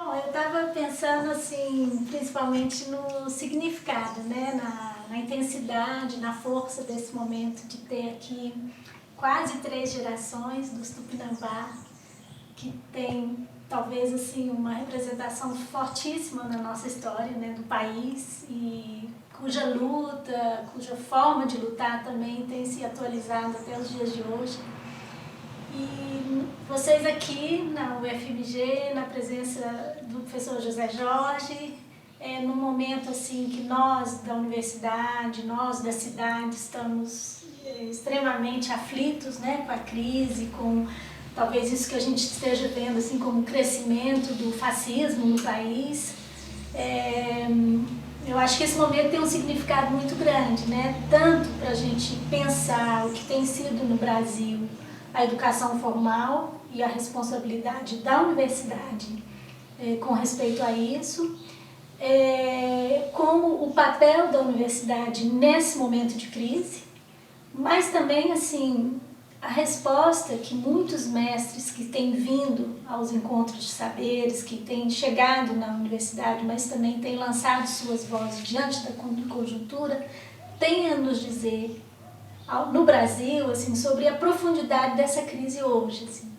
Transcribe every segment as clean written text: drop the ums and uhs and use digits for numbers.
Bom, eu estava pensando assim, principalmente no significado, né? Na intensidade, na força desse momento de ter aqui quase 3 gerações dos Tupinambá, que tem talvez assim uma representação fortíssima na nossa história, né, do país, e cuja luta, cuja forma de lutar também tem se atualizado até os dias de hoje. E vocês aqui na UFMG, na presença do professor José Jorge, num momento assim que nós da universidade, nós da cidade estamos extremamente aflitos, né, com a crise, com talvez isso que a gente esteja vendo assim como crescimento do fascismo no país. Eu acho que esse momento tem um significado muito grande, né? Tanto para a gente pensar o que tem sido no Brasil a educação formal e a responsabilidade da universidade com respeito a isso, como o papel da universidade nesse momento de crise, mas também assim a resposta que muitos mestres que têm vindo aos encontros de saberes, que têm chegado na universidade, mas também têm lançado suas vozes diante da conjuntura, têm a nos dizer no Brasil assim, sobre a profundidade dessa crise hoje, assim,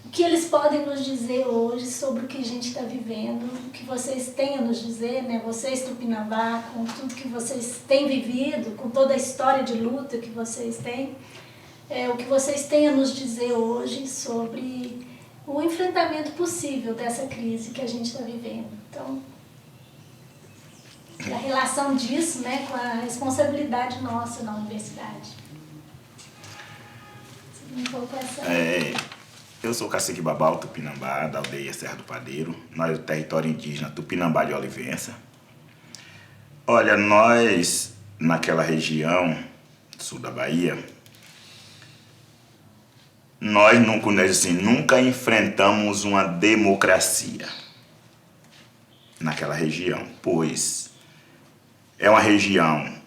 o que eles podem nos dizer hoje sobre o que a gente está vivendo, o que vocês têm a nos dizer, né? Vocês Tupinambá, com tudo que vocês têm vivido, com toda a história de luta que vocês têm, o que vocês têm a nos dizer hoje sobre o enfrentamento possível dessa crise que a gente está vivendo. Então, a relação disso, né, com a responsabilidade nossa na universidade. Um pouco essa... Eu sou o cacique Babau Tupinambá, da aldeia Serra do Padeiro, nós do território indígena Tupinambá de Olivença. Olha, nós, naquela região sul da Bahia, nós nunca enfrentamos uma democracia naquela região, pois é uma região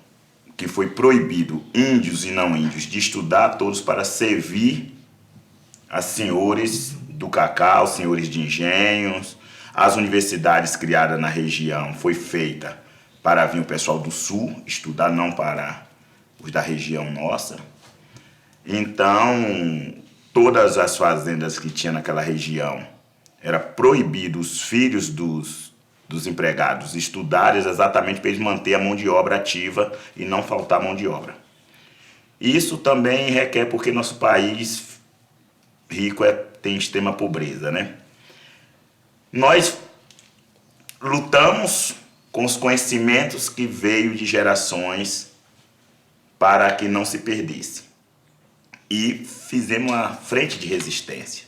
que foi proibido índios e não índios de estudar, todos para servir a senhores do cacau, senhores de engenhos. As universidades criadas na região foi feita para vir o pessoal do sul estudar, não para os da região nossa. Então, todas as fazendas que tinha naquela região, era proibido os filhos dos empregados estudarem exatamente para eles manter a mão de obra ativa e não faltar mão de obra. Isso também requer porque nosso país rico tem extrema pobreza, né? Nós lutamos com os conhecimentos que veio de gerações para que não se perdesse. E fizemos uma frente de resistência,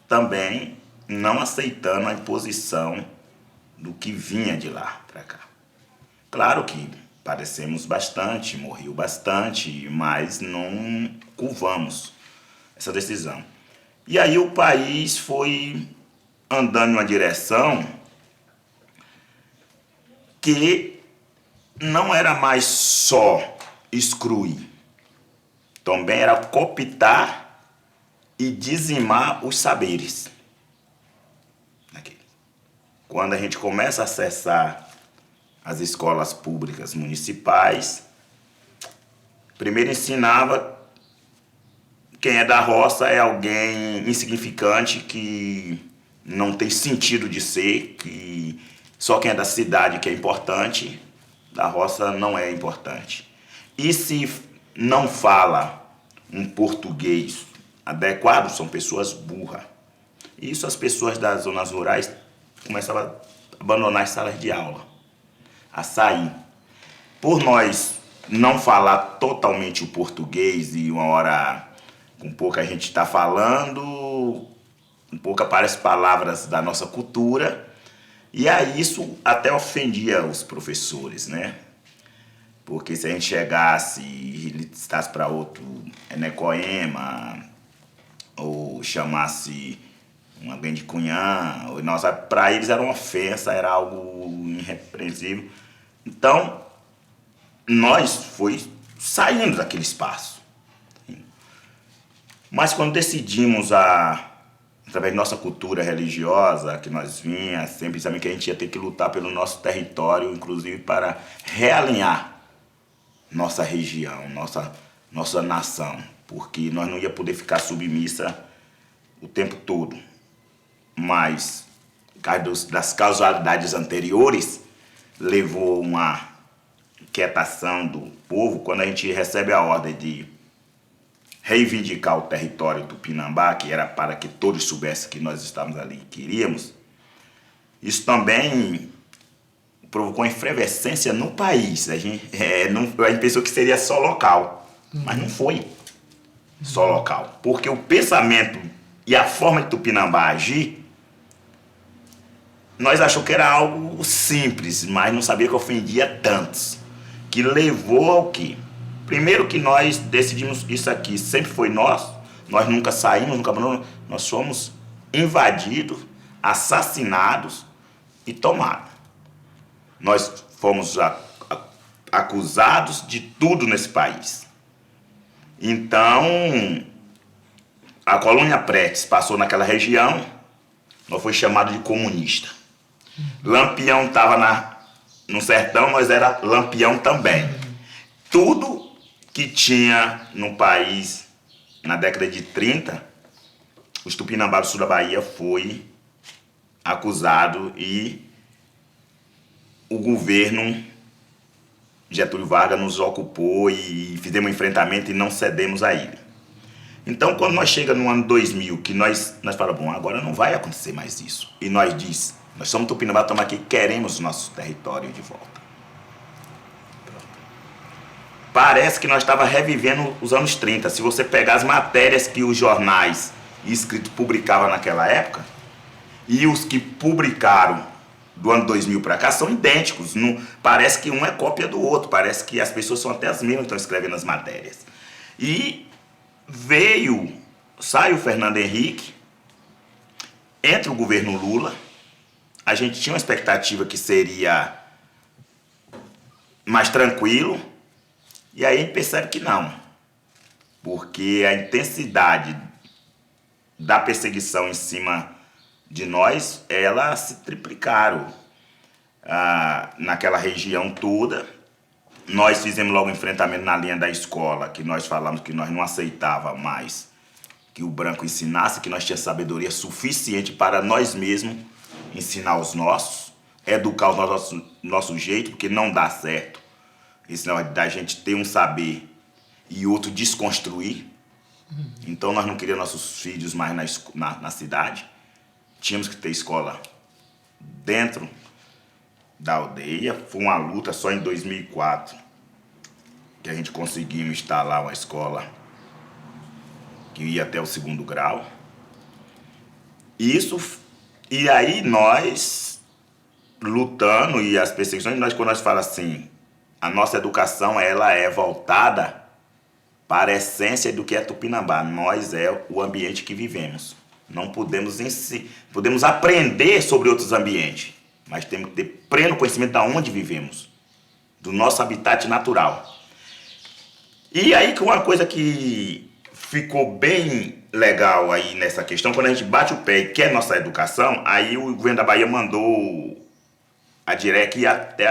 também não aceitando a imposição do que vinha de lá para cá. Claro que padecemos bastante, morreu bastante, mas não curvamos essa decisão. E aí o país foi andando em uma direção que não era mais só excluir, também era cooptar e dizimar os saberes. Quando a gente começa a acessar as escolas públicas municipais, primeiro ensinava quem é da roça é alguém insignificante, que não tem sentido de ser, que só quem é da cidade que é importante, da roça não é importante. E se não fala um português adequado, são pessoas burras. Isso as pessoas das zonas rurais começavam a abandonar as salas de aula, a sair. Por nós não falar totalmente o português e uma hora com pouca gente está falando, um pouco aparecem palavras da nossa cultura, e aí isso até ofendia os professores, né? Porque se a gente chegasse e listasse para outro Enecoema, ou chamasse alguém de cunhã, para eles era uma ofensa, era algo irrepreensível. Então, nós foi saindo daquele espaço. Mas quando decidimos a através da nossa cultura religiosa, que nós vinha, sempre sabendo que a gente ia ter que lutar pelo nosso território, inclusive para realinhar nossa região, nossa nação, porque nós não ia poder ficar submissa o tempo todo. Mas, por causa das causalidades anteriores, levou uma inquietação do povo quando a gente recebe a ordem de reivindicar o território do Tupinambá, que era para que todos soubessem que nós estávamos ali e queríamos. Isso também provocou efervescência no país. A gente pensou que seria só local, mas não foi só local. Porque o pensamento e a forma de Tupinambá agir, nós achamos que era algo simples, mas não sabia que ofendia tantos. Que levou ao quê? Primeiro que nós decidimos isso aqui, sempre foi nosso, nós nunca saímos, nunca abandonamos, nós fomos invadidos, assassinados e tomados. Nós fomos acusados de tudo nesse país. Então, a colônia Prestes passou naquela região, nós foi chamado de comunista. Lampião estava no sertão, nós era Lampião também. Tudo que tinha no país na década de 30, os Tupinambá do sul da Bahia foi acusado e o governo Getúlio Vargas nos ocupou e fizemos um enfrentamento e não cedemos a ele. Então, quando nós chegamos no ano 2000, que nós falamos, bom, agora não vai acontecer mais isso. E nós diz, nós somos Tupinambá, estamos aqui, queremos o nosso território de volta. Parece que nós estávamos revivendo os anos 30. Se você pegar as matérias que os jornais escritos publicavam naquela época, e os que publicaram do ano 2000 para cá são idênticos. Não, parece que um é cópia do outro, parece que as pessoas são até as mesmas que estão escrevendo as matérias. E sai o Fernando Henrique, entra o governo Lula, a gente tinha uma expectativa que seria mais tranquilo, e aí a gente percebe que não, porque a intensidade da perseguição em cima de nós, elas se triplicaram naquela região toda. Nós fizemos logo um enfrentamento na linha da escola, que nós falamos que nós não aceitávamos mais que o branco ensinasse, que nós tínhamos sabedoria suficiente para nós mesmos ensinar os nossos, educar o nosso jeito, porque não dá certo. Esse negócio da gente ter um saber e outro desconstruir. Então nós não queríamos nossos filhos mais na cidade. Tínhamos que ter escola dentro da aldeia. Foi uma luta só em 2004 que a gente conseguiu instalar uma escola que ia até o 2º grau. E aí nós lutando e as perseguições, quando nós falamos assim, a nossa educação ela é voltada para a essência do que é Tupinambá. Nós é o ambiente que vivemos. Não podemos aprender sobre outros ambientes, mas temos que ter pleno conhecimento de onde vivemos, do nosso habitat natural. E aí que uma coisa que ficou bem legal aí nessa questão, quando a gente bate o pé e quer nossa educação, aí o governo da Bahia mandou a DIREC ir até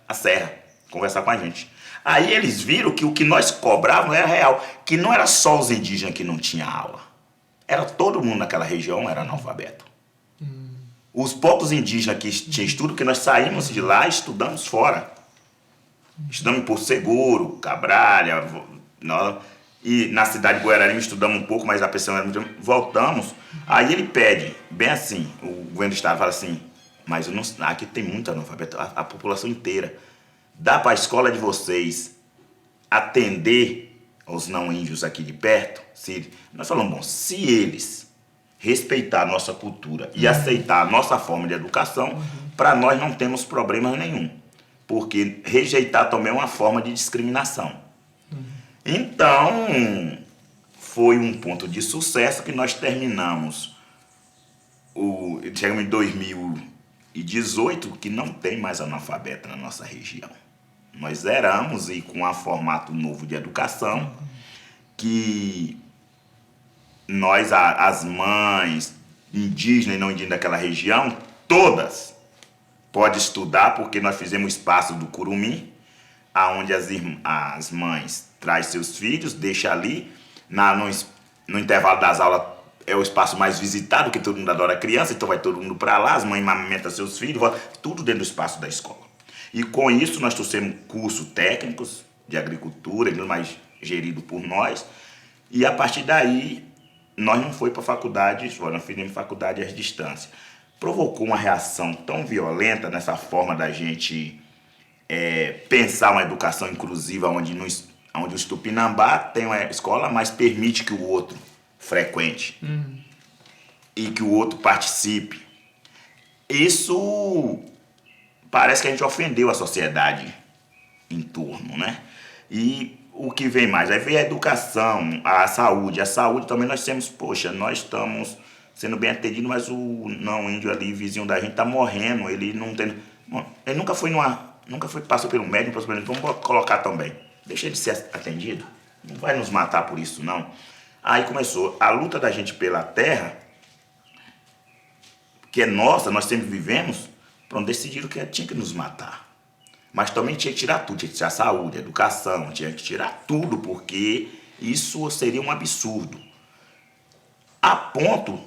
a Serra conversar com a gente. Aí eles viram que o que nós cobrávamos era real, que não era só os indígenas que não tinham aula. Era todo mundo naquela região era analfabeto. Os poucos indígenas que tinham estudo, que nós saímos de lá e estudamos fora. Estudamos em Porto Seguro, Cabralha, e na cidade de Goiararema estudamos um pouco, mas a pessoa era muito... Voltamos, aí ele pede, bem assim, o governo do estado fala assim, mas aqui tem muito analfabeto, a população inteira. Dá para a escola de vocês atender os não índios aqui de perto? Nós falamos, bom, se eles respeitar a nossa cultura e aceitar a nossa forma de educação, para nós não temos problema nenhum. Porque rejeitar também é uma forma de discriminação. Então, foi um ponto de sucesso que nós terminamos. Chegamos em 2018, que não tem mais analfabeto na nossa região. Nós zeramos e com um formato novo de educação, que as mães indígena e não indígena daquela região, todas podem estudar, porque nós fizemos o espaço do Curumim, aonde as mães trazem seus filhos, deixam ali, no intervalo das aulas é o espaço mais visitado, que todo mundo adora criança, então vai todo mundo para lá, as mães amamentam seus filhos, tudo dentro do espaço da escola. E com isso nós trouxemos cursos técnicos de agricultura, mais gerido por nós, e a partir daí nós não foi para a faculdade, nós fizemos faculdade à distância. Provocou uma reação tão violenta nessa forma da gente pensar uma educação inclusiva onde o Tupinambá tem uma escola, mas permite que o outro frequente e que o outro participe. Isso parece que a gente ofendeu a sociedade em torno, né? E o que vem mais? Aí vem a educação, a saúde. A saúde também nós temos, poxa, nós estamos sendo bem atendidos, mas o não índio ali, vizinho da gente, tá morrendo. Ele não tem. Ele nunca foi, passou pelo médico, passou pelo. Vamos colocar também. Deixa ele ser atendido. Não vai nos matar por isso, não. Aí começou a luta da gente pela terra, que é nossa, nós sempre vivemos, pronto, decidiram que tinha que nos matar. Mas também tinha que tirar tudo, tinha que tirar a saúde, a educação, tinha que tirar tudo, porque isso seria um absurdo. A ponto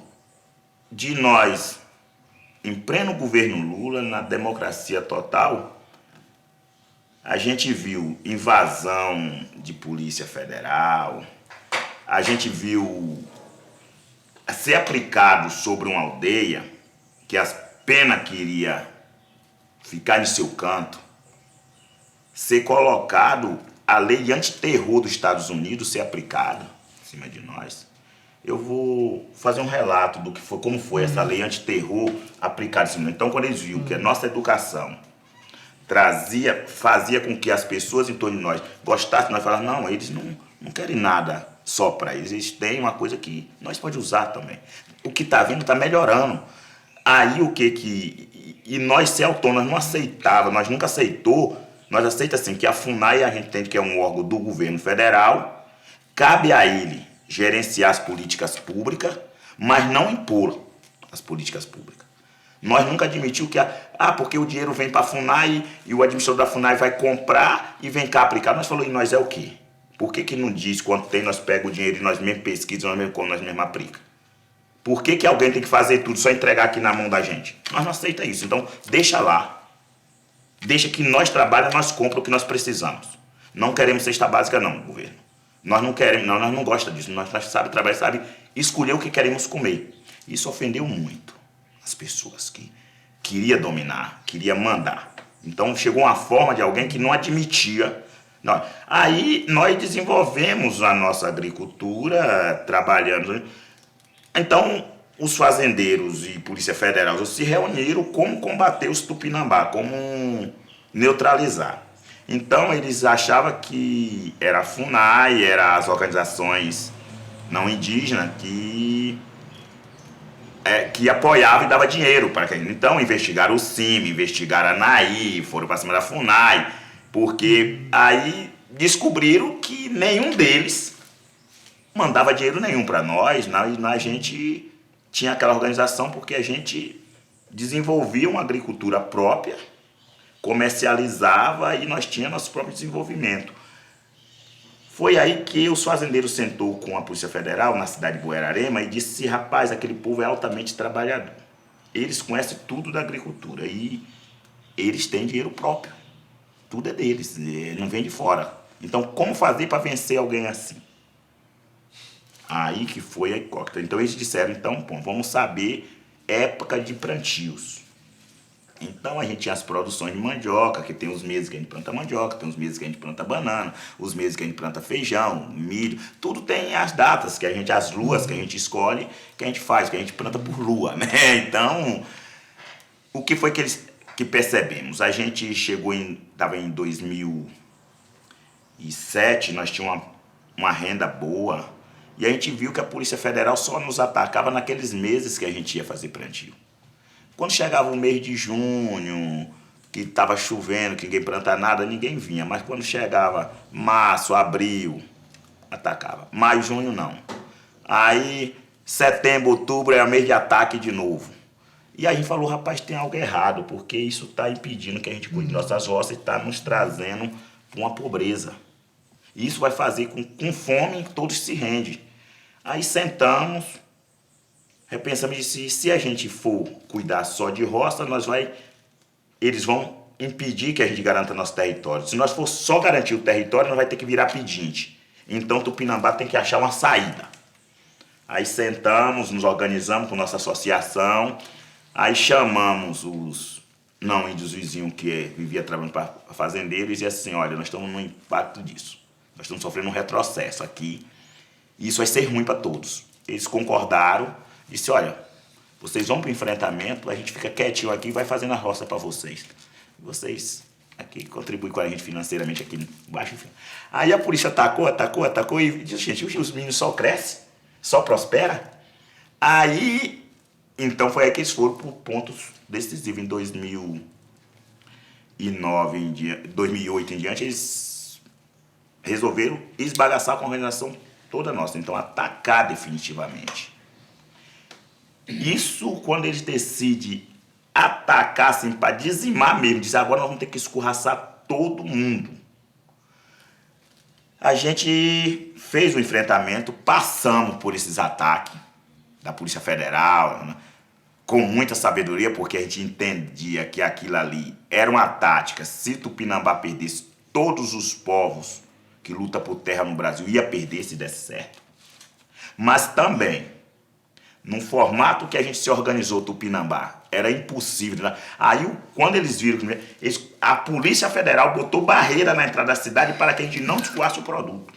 de nós, em pleno governo Lula, na democracia total, a gente viu invasão de Polícia Federal, a gente viu ser aplicado sobre uma aldeia que as penas queria ficar em seu canto, ser colocado a lei antiterror dos Estados Unidos ser aplicada em cima de nós. Eu vou fazer um relato do que foi, como foi essa lei antiterror aplicada em cima. Então, quando eles viram que a nossa educação fazia com que as pessoas em torno de nós gostassem, nós falávamos, não, eles não querem nada só para eles, eles têm uma coisa que nós podemos usar também. O que está vindo está melhorando. Aí o que e nós ser autônomos não aceitava, nós nunca aceitou, nós aceitamos assim, que a FUNAI a gente entende que é um órgão do governo federal, cabe a ele gerenciar as políticas públicas, mas não impor as políticas públicas. Nós nunca admitimos que, porque o dinheiro vem para a FUNAI e o administrador da FUNAI vai comprar e vem cá aplicar. Nós falamos, e nós é o quê? Por que não diz quanto tem, nós pegamos o dinheiro e nós mesmos pesquisamos, nós mesmos aplicamos? Por que alguém tem que fazer tudo, só entregar aqui na mão da gente? Nós não aceitamos isso, então deixa lá. Deixa que nós trabalhamos, nós compramos o que nós precisamos. Não queremos cesta básica não, governo. Nós não queremos, não, nós não gostamos disso. Nós sabemos trabalhar, sabe escolher o que queremos comer. Isso ofendeu muito as pessoas que queria dominar, queria mandar. Então chegou uma forma de alguém que não admitia. Não. Aí nós desenvolvemos a nossa agricultura, trabalhando. Então os fazendeiros e Polícia Federal se reuniram como combater os Tupinambá, como neutralizar. Então eles achavam que era a FUNAI, eram as organizações não indígenas que apoiavam e dava dinheiro para quem. Então investigaram o CIMI, investigaram a ANAI, foram para cima da FUNAI, porque aí descobriram que nenhum deles mandava dinheiro nenhum para nós, a gente tinha aquela organização porque a gente desenvolvia uma agricultura própria, comercializava e nós tínhamos nosso próprio desenvolvimento. Foi aí que os fazendeiros sentou com a Polícia Federal na cidade de Buerarema e disse, rapaz, aquele povo é altamente trabalhador. Eles conhecem tudo da agricultura e eles têm dinheiro próprio. Tudo é deles, não vem de fora. Então, como fazer para vencer alguém assim? Aí que foi a incógnita. Então eles disseram, então, vamos saber época de plantios. Então a gente tinha as produções de mandioca, que tem os meses que a gente planta mandioca, tem os meses que a gente planta banana, os meses que a gente planta feijão, milho, tudo tem as datas, as luas que a gente escolhe, que a gente faz, que a gente planta por lua, né? Então, o que foi que percebemos? A gente estava em 2007, nós tínhamos uma renda boa, e a gente viu que a Polícia Federal só nos atacava naqueles meses que a gente ia fazer plantio. Quando chegava o mês de junho, que estava chovendo, que ninguém planta nada, ninguém vinha. Mas quando chegava março, abril, atacava. Maio, junho, não. Aí Setembro, outubro é o mês de ataque de novo. E aí a gente falou, rapaz, tem algo errado, porque isso está impedindo que a gente cuide de nossas roças e está nos trazendo para uma pobreza. Isso vai fazer com fome todos se rendem. Aí sentamos, repensamos, se a gente for cuidar só de roça, eles vão impedir que a gente garanta nosso território. Se nós for só garantir o território, nós vai ter que virar pedinte. Então Tupinambá tem que achar uma saída. Aí sentamos, nos organizamos com nossa associação, aí chamamos os não índios vizinhos que vivia trabalhando para fazendeiros e dizia assim, olha, nós estamos no impacto disso. Nós estamos sofrendo um retrocesso aqui e isso vai ser ruim para todos. Eles concordaram, disse, olha, vocês vão para o enfrentamento, a gente fica quietinho aqui e vai fazendo a roça para vocês. Vocês aqui contribuem com a gente financeiramente aqui embaixo. Enfim. Aí a polícia atacou e disse, gente, os meninos só crescem, só prospera. Aí, então foi aí que eles foram por pontos decisivos. Em 2008 em diante, eles resolveram esbagaçar com a organização toda nossa. Então, atacar definitivamente. Isso quando eles decidem atacar, assim, para dizimar mesmo, dizer agora nós vamos ter que escorraçar todo mundo. A gente fez o enfrentamento, passamos por esses ataques da Polícia Federal, né, com muita sabedoria, porque a gente entendia que aquilo ali era uma tática. Se Tupinambá perdesse, todos os povos que lutam por terra no Brasil ia perder se desse certo. Mas também, num formato que a gente se organizou, Tupinambá, era impossível. Né? Aí, quando eles viram, a Polícia Federal botou barreira na entrada da cidade para que a gente não escoasse o produto.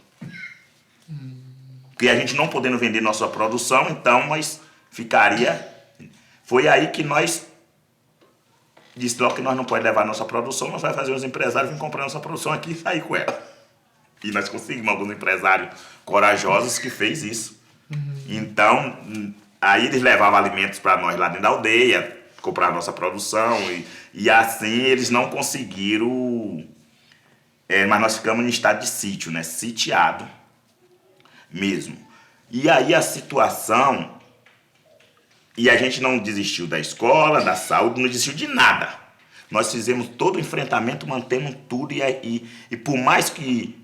Porque a gente não podendo vender nossa produção, então, mas ficaria... Foi aí que nós disse logo que nós não podemos levar nossa produção, nós vamos fazer os empresários vir comprar nossa produção aqui e sair com ela. E nós conseguimos alguns empresários corajosos que fez isso. Então, aí eles levavam alimentos para nós lá dentro da aldeia, comprar nossa produção, e assim eles não conseguiram, mas nós ficamos em estado de sítio, né? Sitiado mesmo. E aí a situação, e a gente não desistiu da escola, da saúde, não desistiu de nada. Nós fizemos todo o enfrentamento, mantendo tudo, e por mais que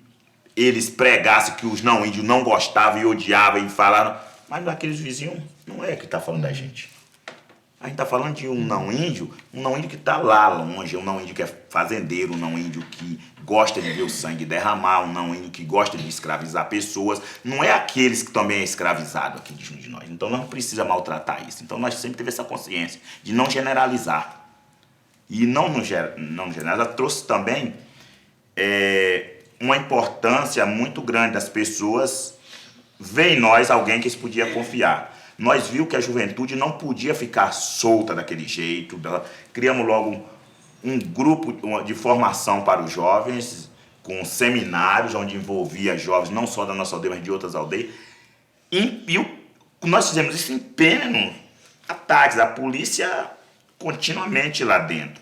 eles pregassem que os não índios não gostavam e odiavam e falaram, mas aqueles vizinhos não é que está falando da gente. A gente está falando de um não índio que está lá longe, um não índio que é fazendeiro, um não índio que gosta de ver o sangue derramar, um não índio que gosta de escravizar pessoas. Não é aqueles que também é escravizado aqui de nós. Então nós não precisamos maltratar isso. Então nós sempre teve essa consciência de não generalizar. E não generalizar trouxe também uma importância muito grande das pessoas ver em nós alguém que eles podiam confiar. Nós vimos que a juventude não podia ficar solta daquele jeito. Criamos logo um grupo de formação para os jovens, com seminários onde envolvia jovens, não só da nossa aldeia, mas de outras aldeias. Nós fizemos isso em pleno ataques, a polícia continuamente lá dentro.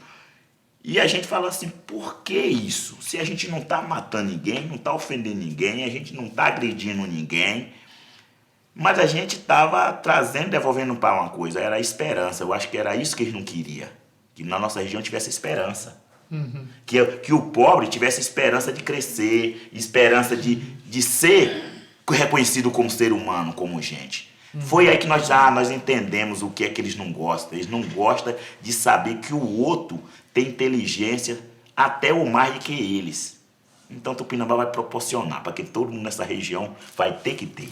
E a gente fala assim, por que isso? Se a gente não está matando ninguém, não está ofendendo ninguém, a gente não está agredindo ninguém, mas a gente estava trazendo, devolvendo para uma coisa, era a esperança. Eu acho que era isso que eles não queriam, que na nossa região tivesse esperança. Que o pobre tivesse esperança de crescer, esperança de ser reconhecido como ser humano, como gente. Foi aí que nós entendemos o que é que eles não gostam. Eles não gostam de saber que o outro tem inteligência até ou mais do que eles. Então Tupinambá vai proporcionar para que todo mundo nessa região vai ter que ter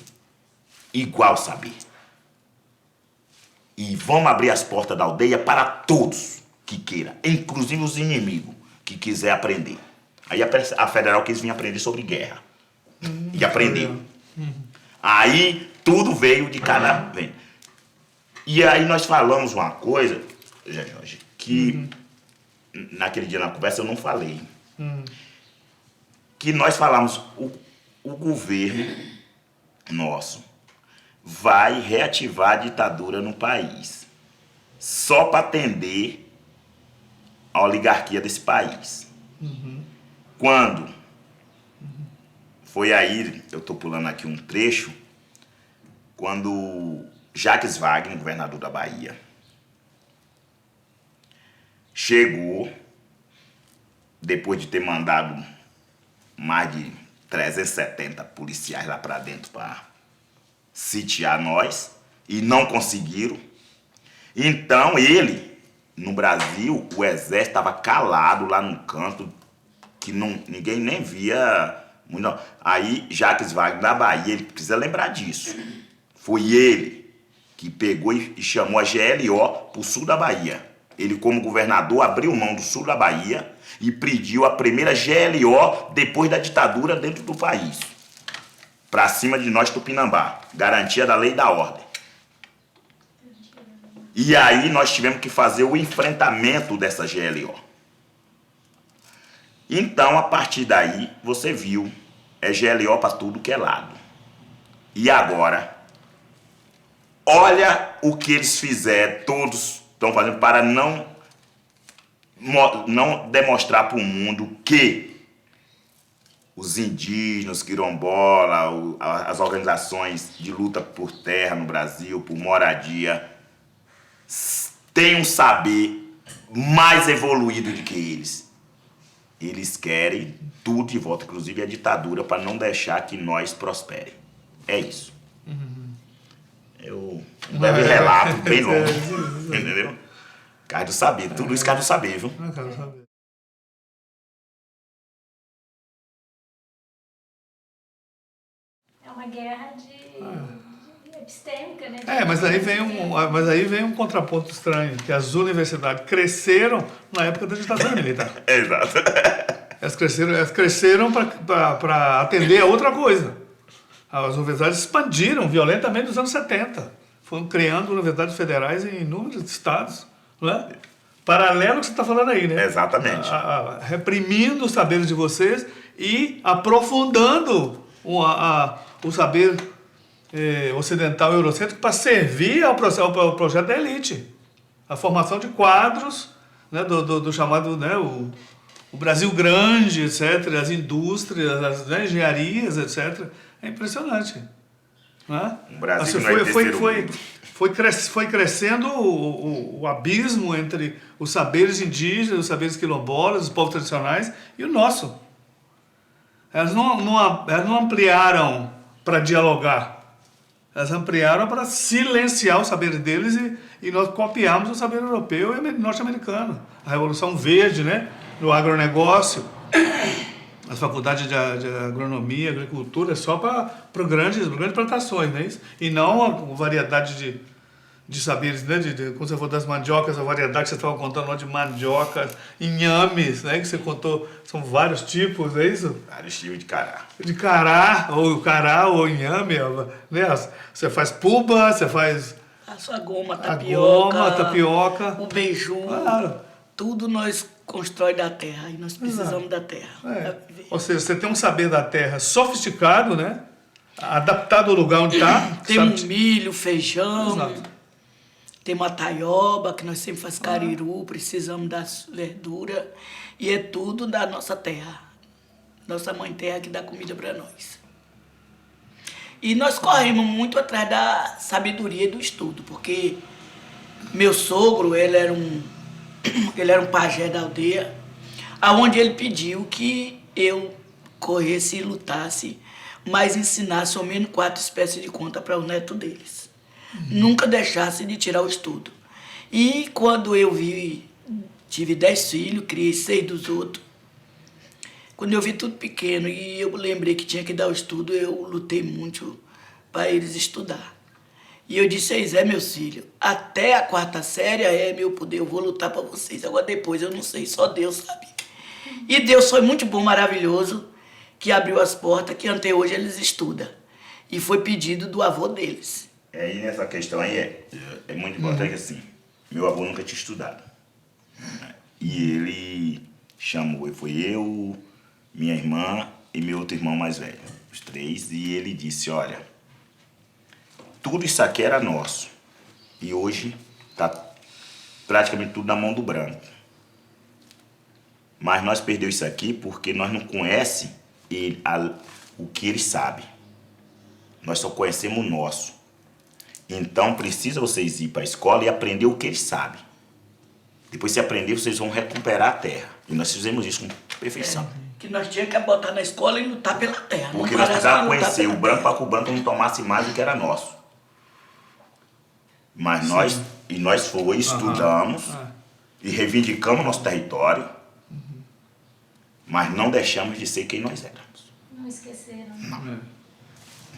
igual saber. E vamos abrir as portas da aldeia para todos que queiram, inclusive os inimigos que quiser aprender. Aí a federal quis vir aprender sobre guerra. E aprendeu. Aí tudo veio de cada... E aí nós falamos uma coisa, Jorge, que naquele dia na conversa eu não falei. Que nós falamos, o governo nosso vai reativar a ditadura no país só para atender a oligarquia desse país. Quando foi aí, eu estou pulando aqui um trecho, quando Jacques Wagner, governador da Bahia, chegou, depois de ter mandado mais de 370 policiais lá para dentro para sitiar nós, e não conseguiram. Então ele, no Brasil, o exército estava calado lá no canto, que ninguém nem via. Não. Aí Jacques Wagner da Bahia, ele precisa lembrar disso. Foi ele que pegou e chamou a GLO para o sul da Bahia. Ele, como governador, abriu mão do sul da Bahia e pediu a primeira GLO depois da ditadura dentro do país. Para cima de nós, Tupinambá. Garantia da lei e da ordem. E aí nós tivemos que fazer o enfrentamento dessa GLO. Então, a partir daí, você viu, é GLO para tudo que é lado. E agora, olha o que eles fizeram, todos estão fazendo para não demonstrar para o mundo que os indígenas, os quilombolas, as organizações de luta por terra no Brasil, por moradia, têm um saber mais evoluído do que eles. Eles querem tudo de volta, inclusive a ditadura, para não deixar que nós prosperem. É isso. Eu um breve relato, bem longo. Entendeu? Cais do saber, tudo isso cais do saber, viu? É uma guerra de epistêmica, né? Mas aí vem um contraponto estranho, que as universidades cresceram na época da ditadura militar. Exato. Elas cresceram para atender a outra coisa. As universidades expandiram violentamente nos anos 70. Foram criando universidades federais em inúmeros estados. Não é? Paralelo ao que você está falando aí, né? Exatamente. Reprimindo os saberes de vocês e aprofundando o saber ocidental e eurocêntrico para servir ao projeto da elite. A formação de quadros, né, do chamado, né, o Brasil grande, etc., as indústrias, as engenharias, etc. É impressionante. Né? O Brasil não é terceiro mundo. Foi crescendo o abismo entre os saberes indígenas, os saberes quilombolas, os povos tradicionais e o nosso. Elas não ampliaram para dialogar. Elas ampliaram para silenciar o saber deles e nós copiamos o saber europeu e norte-americano. A Revolução Verde, né? No agronegócio, as faculdades de agronomia, agricultura, é só para grandes plantações, não é isso? E não a variedade de saberes, né? Quando você falou das mandiocas, a variedade que você estava contando lá de mandiocas, inhames, né? Que você contou, são vários tipos, é isso? Vários tipos de cará. De cará, ou inhame, né? Você faz puba, você faz... A sua goma, tapioca. O beiju. Claro. Tudo nós constrói da terra e nós precisamos da terra. Ou seja, você tem um saber da terra sofisticado, né? Adaptado ao lugar onde está. Tem milho, feijão. Exato. Tem uma taioba, que nós sempre fazemos cariru, precisamos das verduras. E é tudo da nossa terra. Nossa mãe terra que dá comida para nós. E nós corremos muito atrás da sabedoria e do estudo, porque meu sogro, ele era um pajé da aldeia, aonde ele pediu que eu corresse e lutasse, mas ensinasse ao menos 4 espécies de conta para os netos deles. Nunca deixasse de tirar o estudo. E quando eu tive 10 filhos, criei 6 dos outros. Quando eu vi tudo pequeno e eu lembrei que tinha que dar o estudo, eu lutei muito para eles estudar. E eu disse a eles, meus filhos, até a 4ª série é meu poder, eu vou lutar para vocês. Agora depois eu não sei, só Deus sabe. E Deus foi muito bom, maravilhoso, que abriu as portas, que até hoje eles estudam. E foi pedido do avô deles. E nessa questão aí é muito importante assim, meu avô nunca tinha estudado. E ele chamou, foi eu, minha irmã e meu outro irmão mais velho, os 3, e ele disse, olha, tudo isso aqui era nosso. E hoje está praticamente tudo na mão do branco. Mas nós perdemos isso aqui porque nós não conhecemos o que ele sabe. Nós só conhecemos o nosso. Então precisa vocês ir para a escola e aprender o que eles sabem. Depois se aprender, vocês vão recuperar a terra. E nós fizemos isso com perfeição. Que nós tínhamos que botar na escola e lutar pela terra. Porque nós precisávamos conhecer o branco para que o branco não tomasse mais do que era nosso. Mas nós estudamos e reivindicamos nosso território, mas não deixamos de ser quem nós éramos. Não esqueceram. Não.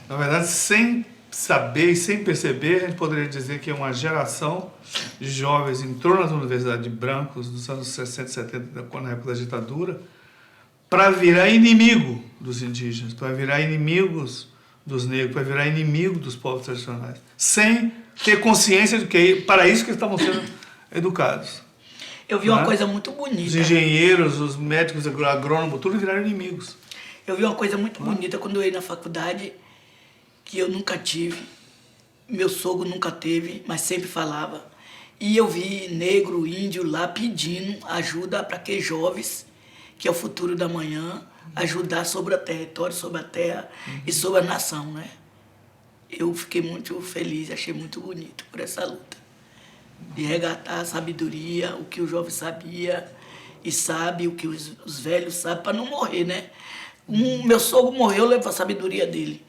Na verdade, sem saber e sem perceber, a gente poderia dizer que uma geração de jovens entrou nas universidades de brancos dos anos 60 e 70, na época da ditadura, para virar inimigo dos indígenas, para virar inimigos dos negros, para virar inimigo dos povos tradicionais, sem ter consciência de que para isso que eles estavam sendo educados. Eu vi uma coisa muito bonita. Os engenheiros, os médicos, os agrônomos, tudo viraram inimigos. Eu vi uma coisa muito bonita quando eu ia na faculdade, que eu nunca tive, meu sogro nunca teve, mas sempre falava. E eu vi negro, índio lá pedindo ajuda para aqueles jovens, que é o futuro da manhã, ajudar sobre o território, sobre a terra e sobre a nação, né? Eu fiquei muito feliz, achei muito bonito por essa luta. De resgatar a sabedoria, o que o jovem sabia e sabe, o que os velhos sabem, para não morrer, né? Meu sogro morreu, levou a sabedoria dele.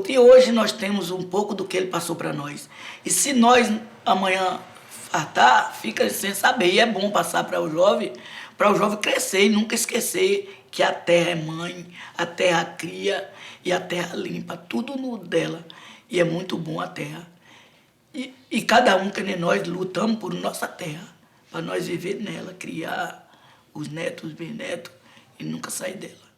E hoje nós temos um pouco do que ele passou para nós. E se nós amanhã fartar, fica sem saber. E é bom passar para o jovem crescer e nunca esquecer que a terra é mãe, a terra cria e a terra limpa, tudo no dela. E é muito bom a terra. E cada um que nem nós lutamos por nossa terra, para nós viver nela, criar os netos, os bisnetos e nunca sair dela.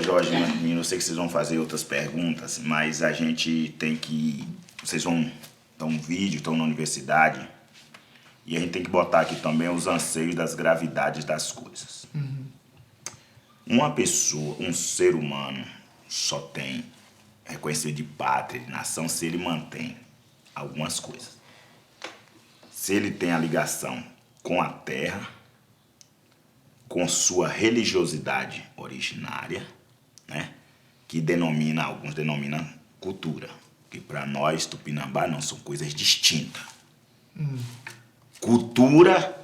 Jorge, menino, eu sei que vocês vão fazer outras perguntas, mas a gente tem que... Vocês vão dar um vídeo, estão na universidade, e a gente tem que botar aqui também os anseios das gravidades das coisas. Uma pessoa, um ser humano, só tem reconhecimento de pátria, de nação, se ele mantém algumas coisas. Se ele tem a ligação com a terra, com sua religiosidade originária, né? Que alguns denominam cultura, que para nós, Tupinambá, não são coisas distintas. Cultura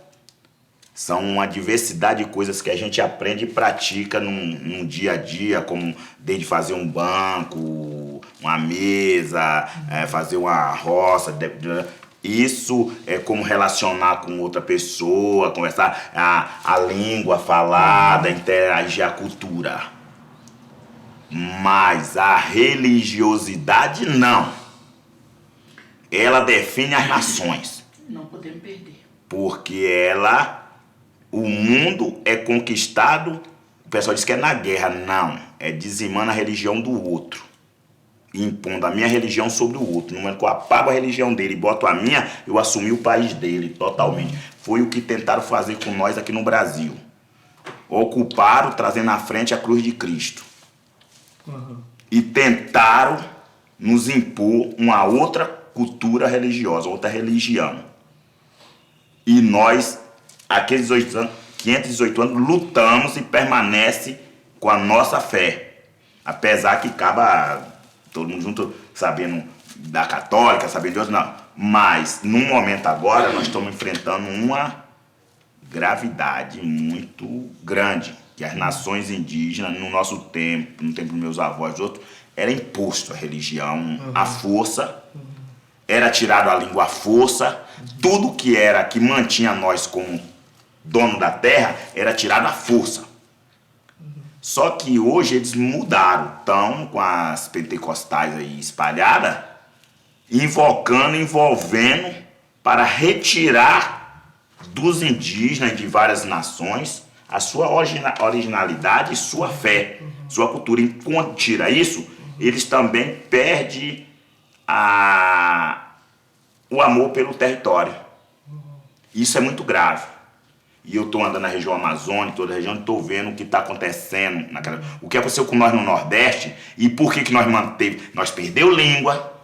são uma diversidade de coisas que a gente aprende e pratica num dia a dia, como desde fazer um banco, uma mesa, fazer uma roça. Isso é como relacionar com outra pessoa, conversar, a língua falada, interagir a cultura. Mas a religiosidade não. Ela define as nações. Não podemos perder. Porque o mundo é conquistado, o pessoal diz que é na guerra. Não, é dizimando a religião do outro. Impondo a minha religião sobre o outro. No momento que eu apago a religião dele e boto a minha, eu assumi o país dele totalmente. Foi o que tentaram fazer com nós aqui no Brasil. Ocuparam, trazendo à frente a cruz de Cristo. E tentaram nos impor uma outra cultura religiosa, outra religião. E nós, aqueles 518 anos, lutamos e permanece com a nossa fé. Apesar que acaba todo mundo junto sabendo da católica, sabendo de outros, não. Mas, num momento agora, nós estamos enfrentando uma gravidade muito grande. Que as nações indígenas, no nosso tempo, no tempo dos meus avós e outros, era imposto a religião, a força, era tirado a língua à força, tudo que mantinha nós como dono da terra, era tirado à força. Só que hoje eles mudaram, estão com as pentecostais aí espalhadas, envolvendo para retirar dos indígenas de várias nações a sua originalidade e sua fé, sua cultura. Enquanto tira isso, eles também perdem o amor pelo território. Isso é muito grave. E eu estou andando na região amazônica, toda a região, e estou vendo o que está acontecendo. O que aconteceu com nós no Nordeste e por que nós manteve. Nós perdeu língua,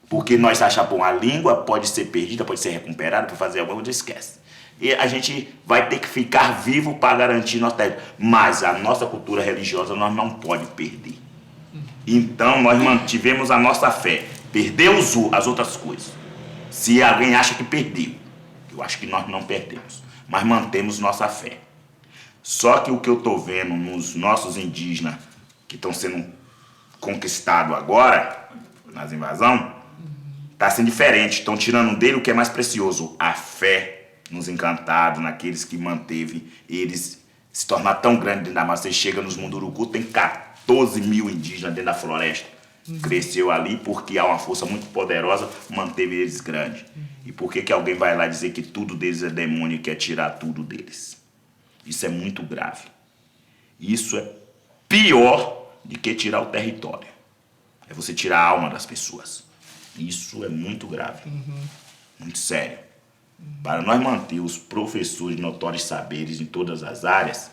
porque nós achamos que a língua pode ser perdida, pode ser recuperada para fazer alguma coisa, esquece. e a gente vai ter que ficar vivo para garantir nossa terra. Mas a nossa cultura religiosa nós não podemos perder. Então nós mantivemos a nossa fé. Perdeu as outras coisas. Se alguém acha que perdeu, eu acho que nós não perdemos, mas mantemos nossa fé. Só que o que eu estou vendo nos nossos indígenas que estão sendo conquistados agora, nas invasões, está sendo diferente. Estão tirando dele o que é mais precioso, a fé nos encantados, naqueles que manteve eles se tornar tão grande dentro da mata. Você chega nos Munduruku, tem 14 mil indígenas dentro da floresta. Cresceu ali porque há uma força muito poderosa, manteve eles grandes. E por que alguém vai lá dizer que tudo deles é demônio e quer tirar tudo deles? Isso é muito grave. Isso é pior do que tirar o território. É você tirar a alma das pessoas. Isso é muito grave. Muito sério. Para nós manter os professores de notórios saberes em todas as áreas,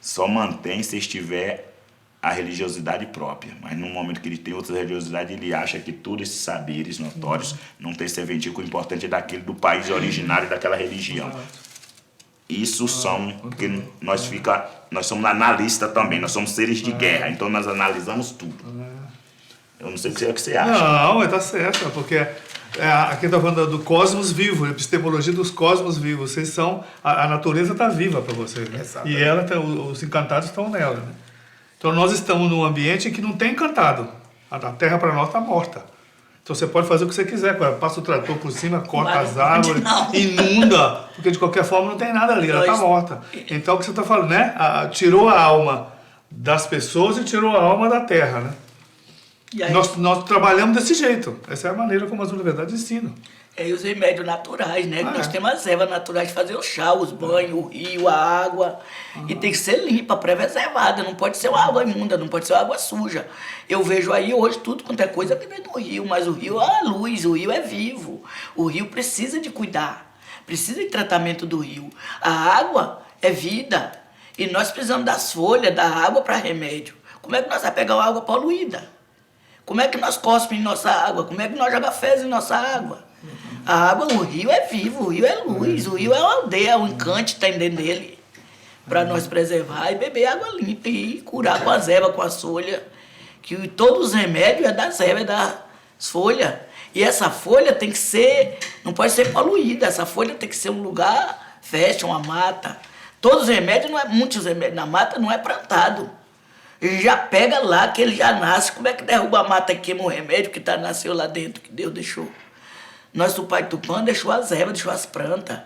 só mantém se estiver a religiosidade própria. Mas no momento que ele tem outra religiosidade, ele acha que todos esses saberes notórios não tem serventia, que o importante é daquele do país originário daquela religião. Isso são, porque nós somos analistas também, nós somos seres de guerra, então nós analisamos tudo. Eu não sei o que você acha. Não, mas tá certo, porque aqui está falando do cosmos vivo, a epistemologia dos cosmos vivos. Vocês são, a natureza está viva para vocês, né? E ela, os encantados estão nela, né? Então nós estamos num ambiente que não tem encantado. A terra para nós está morta. Então você pode fazer o que você quiser, passa o trator por cima, corta as árvores, inunda, porque de qualquer forma não tem nada ali, ela está morta. Então o que você está falando, né? Tirou a alma das pessoas e tirou a alma da terra, né? E aí, nós trabalhamos desse jeito. Essa é a maneira como as universidades ensinam. E os remédios naturais, né? Nós temos as ervas naturais de fazer o chá, os banhos, o rio, a água. E tem que ser limpa, preservada. Não pode ser uma água imunda, não pode ser uma água suja. Eu vejo aí hoje tudo quanto é coisa que vem do rio, mas o rio é a luz, o rio é vivo. O rio precisa de cuidar, precisa de tratamento do rio. A água é vida. E nós precisamos das folhas, da água para remédio. Como é que nós vamos pegar uma água poluída? Como é que nós cospemos em nossa água? Como é que nós jogamos fezes em nossa água? A água, o rio é vivo, o rio é luz, o rio é uma aldeia, é um encante que tem dentro dele. Para nós preservar e beber água limpa e curar com as ervas, com as folhas. Que todos os remédios é das ervas, é das folhas. E essa folha tem que ser, não pode ser poluída, essa folha tem que ser um lugar fértil, uma mata. Todos os remédios, muitos remédios na mata não é plantado. Ele já pega lá, que ele já nasce. Como é que derruba a mata e queima o remédio que nasceu lá dentro, que Deus deixou? Nós, do Pai Tupã, deixou as ervas, deixou as plantas.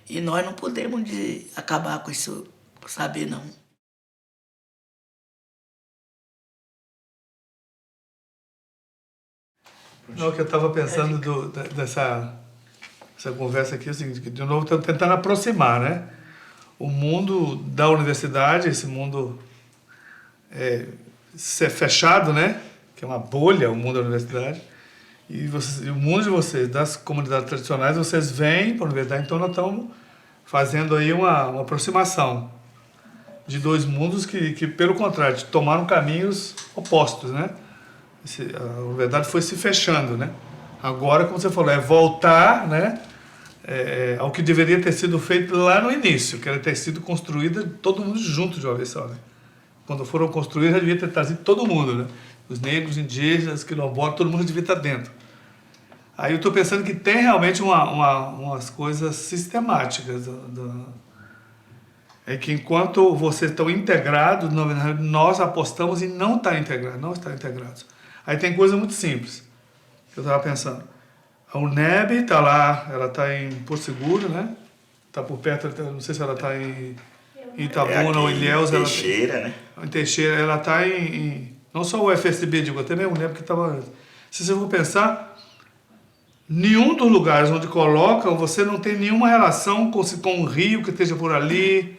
E nós não podemos acabar com isso, saber não. Não, que eu estava pensando dessa conversa aqui, assim, que de novo estou tentando aproximar, né? O mundo da universidade, esse mundo ser fechado, né? Que é uma bolha, o mundo da universidade. E o mundo de vocês, das comunidades tradicionais, vocês vêm para a universidade, então nós estamos fazendo aí uma aproximação de dois mundos que pelo contrário, tomaram caminhos opostos, né? A universidade foi se fechando, né? Agora, como você falou, é voltar, né? Ao que deveria ter sido feito lá no início, que era ter sido construída todo mundo junto de uma vez só, né? Quando foram construídos, já devia ter trazido todo mundo, né? Os negros, indígenas, quilombolas, todo mundo devia estar dentro. Aí eu estou pensando que tem realmente umas coisas sistemáticas. É que enquanto vocês estão integrados, nós apostamos em não estar integrados. Aí tem coisa muito simples, que eu estava pensando. A UNEB está lá, ela está em Porto Seguro, né? Está por perto, não sei se ela está em Itabuna ou Ilhéus. Em Teixeira, né? Em Teixeira, ela está não só o FSB, digo, até mesmo a UNEB que estava... Se você for pensar, nenhum dos lugares onde colocam, você não tem nenhuma relação com um rio que esteja por ali,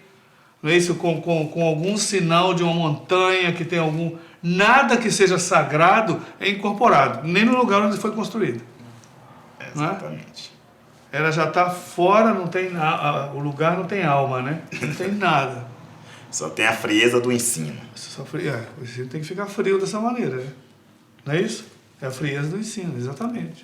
não é isso? Com algum sinal de uma montanha que tem algum... Nada que seja sagrado é incorporado, nem no lugar onde foi construído. Exatamente. Ela já está fora, não tem o lugar não tem alma, né? Não tem nada. Só tem a frieza do ensino. O ensino tem que ficar frio dessa maneira, né? Não é isso? É a frieza do ensino, exatamente.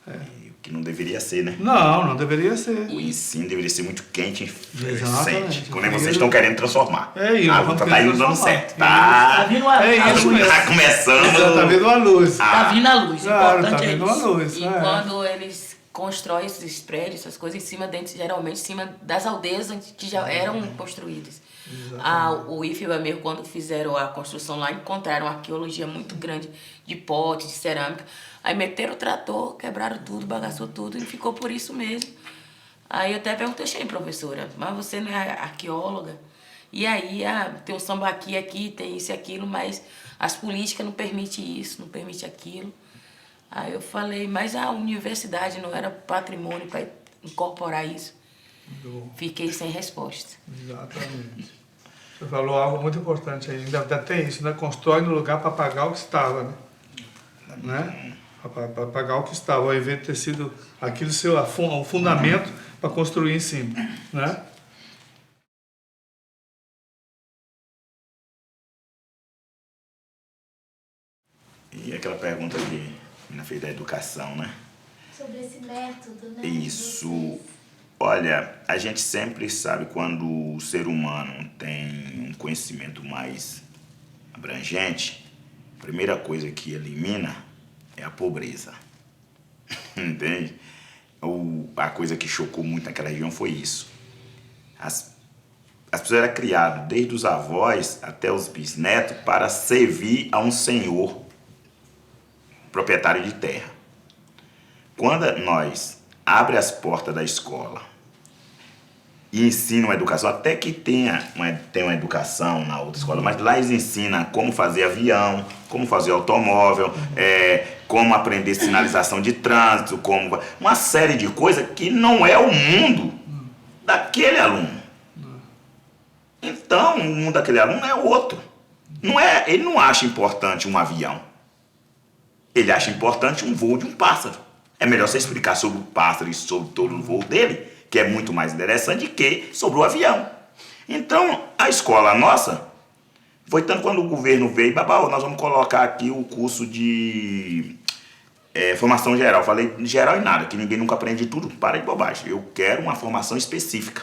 E o que não deveria ser, né? Não deveria ser. O ensino deveria ser muito quente e Exatamente. recente. Quando vocês estão querendo transformar. É isso, A vamos luta tá indo dando transformar. certo. Tá, vindo a É isso mesmo. tá começando. Tá vendo a luz. Tá vindo a luz. O Claro, importante tá é vindo a isso. luz. E é. quando eles constroem esses prédios, essas coisas, em cima deles, geralmente em cima das aldeias que já eram construídas. O IFBA mesmo, quando fizeram a construção lá, encontraram uma arqueologia muito grande de pote, de cerâmica. Aí meteram o trator, quebraram tudo, bagaçou tudo e ficou por isso mesmo. Aí eu até perguntei, professora, mas você não é arqueóloga? E aí, tem um sambaqui aqui, tem isso e aquilo, mas as políticas não permitem isso, não permitem aquilo. Aí eu falei, mas a universidade não era patrimônio para incorporar isso? Fiquei sem resposta. Exatamente. Você falou algo muito importante aí. Ainda tem isso, né? Constrói no lugar para pagar o que estava, né? Para pagar o que estava, ao invés de ter sido aquilo o fundamento para construir em cima, né? E aquela pergunta que a menina fez da educação, né? Sobre esse método, né? Isso. Olha, a gente sempre sabe quando o ser humano tem um conhecimento mais abrangente, a primeira coisa que elimina é a pobreza. Entende? A coisa que chocou muito naquela região foi isso. As pessoas eram criadas, desde os avós até os bisnetos, para servir a um senhor proprietário de terra. Quando nós abre as portas da escola e ensina uma educação, até que tem uma educação na outra escola, mas lá eles ensinam como fazer avião, como fazer automóvel, como aprender sinalização de trânsito, como uma série de coisas que não é o mundo daquele aluno. Então, o mundo daquele aluno é outro. Ele não acha importante um avião. Ele acha importante um voo de um pássaro. É melhor você explicar sobre o pássaro e sobre todo o voo dele, que é muito mais interessante, que sobre o avião. Então, a escola nossa, foi tanto quando o governo veio, nós vamos colocar aqui o curso de formação geral. Falei geral e nada, que ninguém nunca aprende tudo, para de bobagem. Eu quero uma formação específica.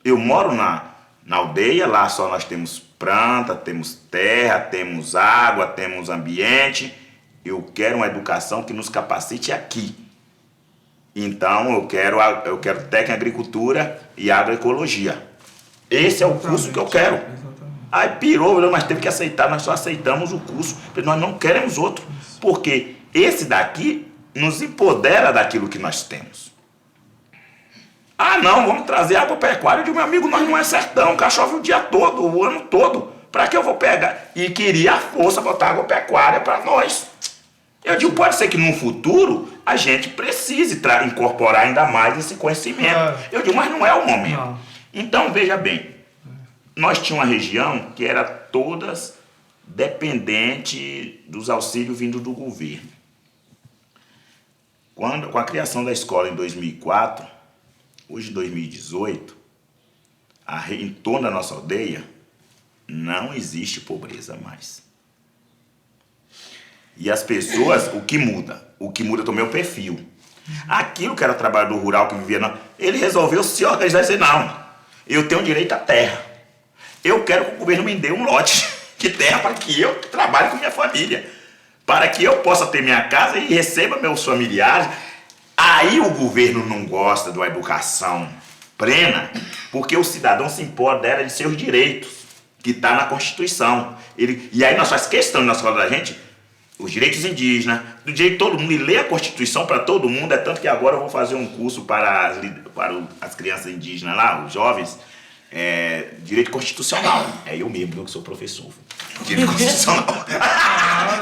Eu moro na aldeia, lá só nós temos planta, temos terra, temos água, temos ambiente. Eu quero uma educação que nos capacite aqui. Então, eu quero técnica em agricultura e agroecologia. Esse é o curso que eu quero. Aí pirou, mas teve que aceitar, nós só aceitamos o curso, porque nós não queremos outro. Porque esse daqui nos empodera daquilo que nós temos. Não, vamos trazer agropecuária de meu amigo, nós não é sertão, cá chove o dia todo, o ano todo. Para que eu vou pegar? E queria a força botar agropecuária para nós. Eu digo, pode ser que no futuro a gente precise incorporar ainda mais esse conhecimento. Eu digo, mas não é o momento. Não. Então, veja bem, nós tínhamos uma região que era todas dependente dos auxílios vindos do governo. Com a criação da escola em 2004, hoje em 2018, em torno da nossa aldeia, não existe pobreza mais. E as pessoas, o que muda? O que muda também é o perfil. Aquilo que era trabalhador rural, que vivia, ele resolveu se organizar e dizer, não, eu tenho direito à terra. Eu quero que o governo me dê um lote de terra para que eu trabalhe com minha família. Para que eu possa ter minha casa e receba meus familiares. Aí o governo não gosta de uma educação plena, porque o cidadão se empodera de seus direitos, que está na Constituição. E aí nós fazemos questão na escola da gente, os direitos indígenas, do direito de todo mundo, e ler a Constituição para todo mundo, é tanto que agora eu vou fazer um curso para as crianças indígenas lá, os jovens, direito constitucional. É eu mesmo, que sou professor. Direito constitucional.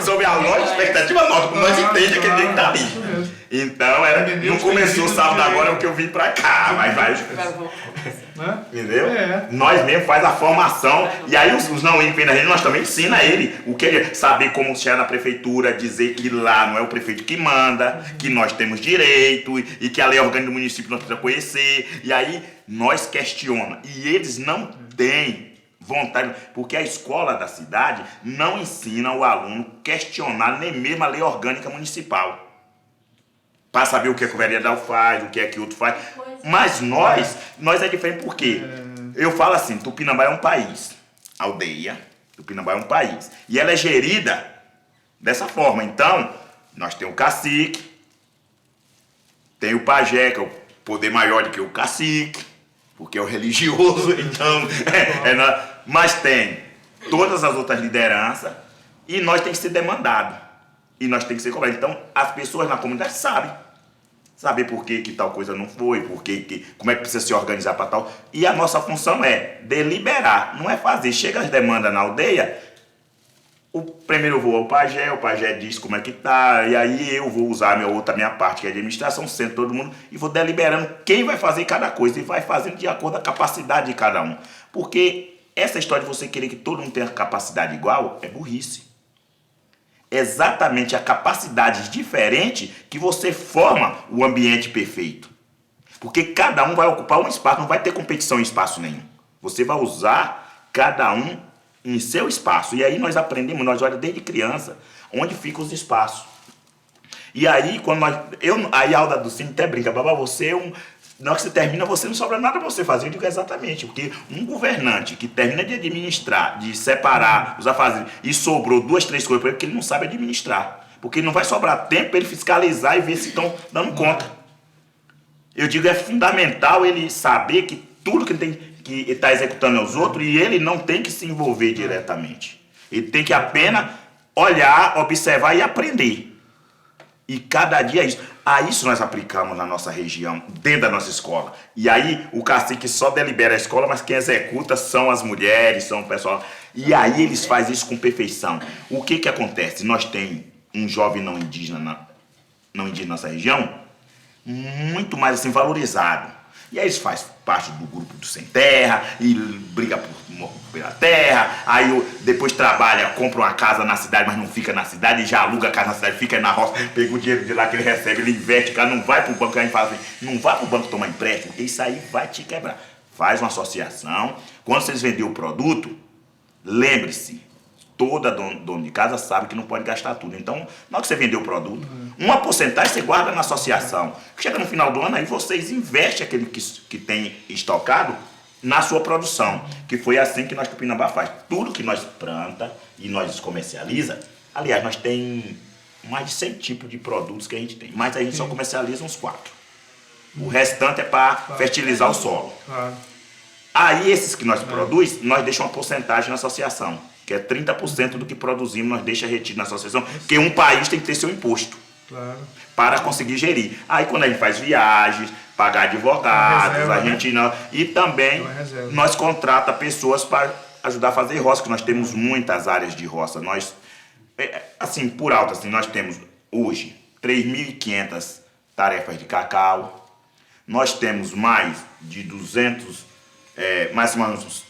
Sobre a lógica, expectativa, nota, como nós entendemos que tem que estar ali. Então, não começou sábado agora, é o que eu vim para cá, mas vai. Entendeu? Nós mesmo faz a formação, e aí os não ímpios na rede, nós também ensina ele o que é saber como chegar na prefeitura, dizer que lá não é o prefeito que manda, que nós temos direito, e que a lei orgânica do município nós precisamos conhecer, e aí nós questionamos, e eles não têm vontade, porque a escola da cidade não ensina o aluno a questionar nem mesmo a lei orgânica municipal. para saber o que é que o vereador faz, o que é que o outro faz. Mas nós é diferente porque eu falo assim, Tupinambá é um país, aldeia, Tupinambá é um país. E ela é gerida dessa forma. Então, nós temos o cacique, tem o pajé, que é o poder maior do que o cacique, porque é o religioso, então... mas tem todas as outras lideranças e nós temos que ser demandados. E nós temos que ser cobrados. Então, as pessoas na comunidade sabem. Saber por que tal coisa não foi, como é que precisa se organizar para tal. E a nossa função é deliberar, não é fazer. Chega as demandas na aldeia, o primeiro voo ao pajé, o pajé diz como é que tá, e aí eu vou usar a minha parte, que é a administração, sento todo mundo, e vou deliberando quem vai fazer cada coisa, e vai fazendo de acordo com a capacidade de cada um. Porque essa história de você querer que todo mundo tenha capacidade igual, é burrice. Exatamente a capacidade diferente que você forma o ambiente perfeito. Porque cada um vai ocupar um espaço, não vai ter competição em espaço nenhum. Você vai usar cada um em seu espaço. E aí nós aprendemos, nós olhamos desde criança, onde ficam os espaços. E aí, quando aí a Alda do Cine até brinca, babá, você é um... Na hora que você termina, você não sobra nada para você fazer. Eu digo exatamente, porque um governante que termina de administrar, de separar os afazeres e sobrou 2, 3 coisas para ele, porque ele não sabe administrar. Porque não vai sobrar tempo para ele fiscalizar e ver se estão dando conta. Eu digo, é fundamental ele saber que tudo que ele tem que está executando é os outros e ele não tem que se envolver diretamente. Ele tem que apenas olhar, observar e aprender. E cada dia é isso. Isso nós aplicamos na nossa região, dentro da nossa escola. E aí o cacique só delibera a escola, mas quem executa são as mulheres, são o pessoal. E aí eles fazem isso com perfeição. O que acontece? Nós temos um jovem não indígena na nossa região, muito mais assim valorizado. E aí eles fazem parte do grupo do Sem Terra, e briga pela terra, aí depois trabalha, compra uma casa na cidade, mas não fica na cidade, e já aluga a casa na cidade, fica na roça, pega o dinheiro de lá que ele recebe, ele investe, cara, não vai pro banco, a gente fala assim, não vai pro banco tomar empréstimo, porque isso aí vai te quebrar. Faz uma associação, quando vocês venderem o produto, lembre-se, toda dono de casa sabe que não pode gastar tudo. Então, na hora que você vender o produto, uma porcentagem você guarda na associação. Chega no final do ano, aí vocês investem aquele que tem estocado na sua produção. Que foi assim que nós Tupinambá faz. Tudo que nós planta e nós comercializa, aliás, nós tem mais de 100 tipos de produtos que a gente tem, mas a gente só comercializa uns 4. O restante é para fertilizar o solo. Aí esses que nós produzimos, nós deixamos uma porcentagem na associação, que é 30% do que produzimos, nós deixamos retido na associação, porque um país tem que ter seu imposto para conseguir gerir. Aí quando a gente faz viagens, pagar advogados, reserva, a gente não... E também nós contrata pessoas para ajudar a fazer roça, que nós temos muitas áreas de roça. Nós, assim, por alto, assim, nós temos hoje 3.500 tarefas de cacau, nós temos mais de 200, mais ou menos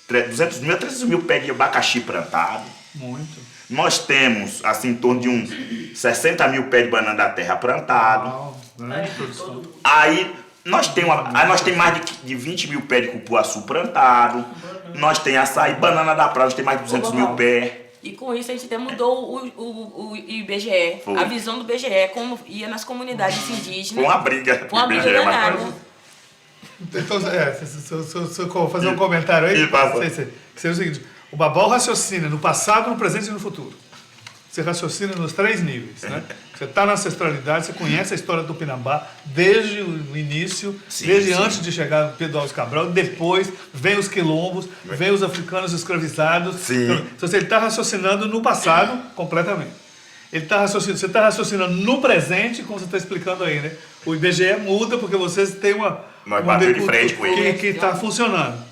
200 mil, 300 mil pés de abacaxi plantado. Muito. Nós temos, assim, em torno de uns 60 mil pés de banana da terra plantado. Grande produção. Aí nós temos mais de 20 mil pés de cupuaçu plantado. Nós temos açaí, banana da praia, nós temos mais de 200 mil pés. E com isso a gente até mudou o IBGE, a visão do BGE, como ia nas comunidades indígenas. Com uma briga. Com uma briga danada. Então, se eu fazer um comentário aí, que seja o seguinte: o Babau raciocina no passado, no presente e no futuro. Você raciocina nos 3 níveis, né? Você está na ancestralidade, você conhece a história do Tupinambá desde o início, desde antes de chegar Pedro Álvares Cabral, depois vem os quilombos, vem os africanos escravizados. Então ele está raciocinando no passado completamente. Você está raciocinando no presente, como você está explicando aí, né? O IBGE muda porque vocês têm uma de frente com ele que está funcionando.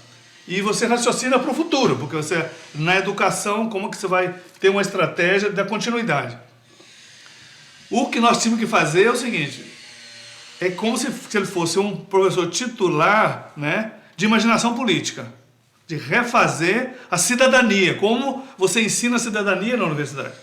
E você raciocina para o futuro, porque você, na educação, como que você vai ter uma estratégia da continuidade. O que nós tínhamos que fazer é o seguinte, é como se ele fosse um professor titular, né, de imaginação política, de refazer a cidadania, como você ensina a cidadania na universidade.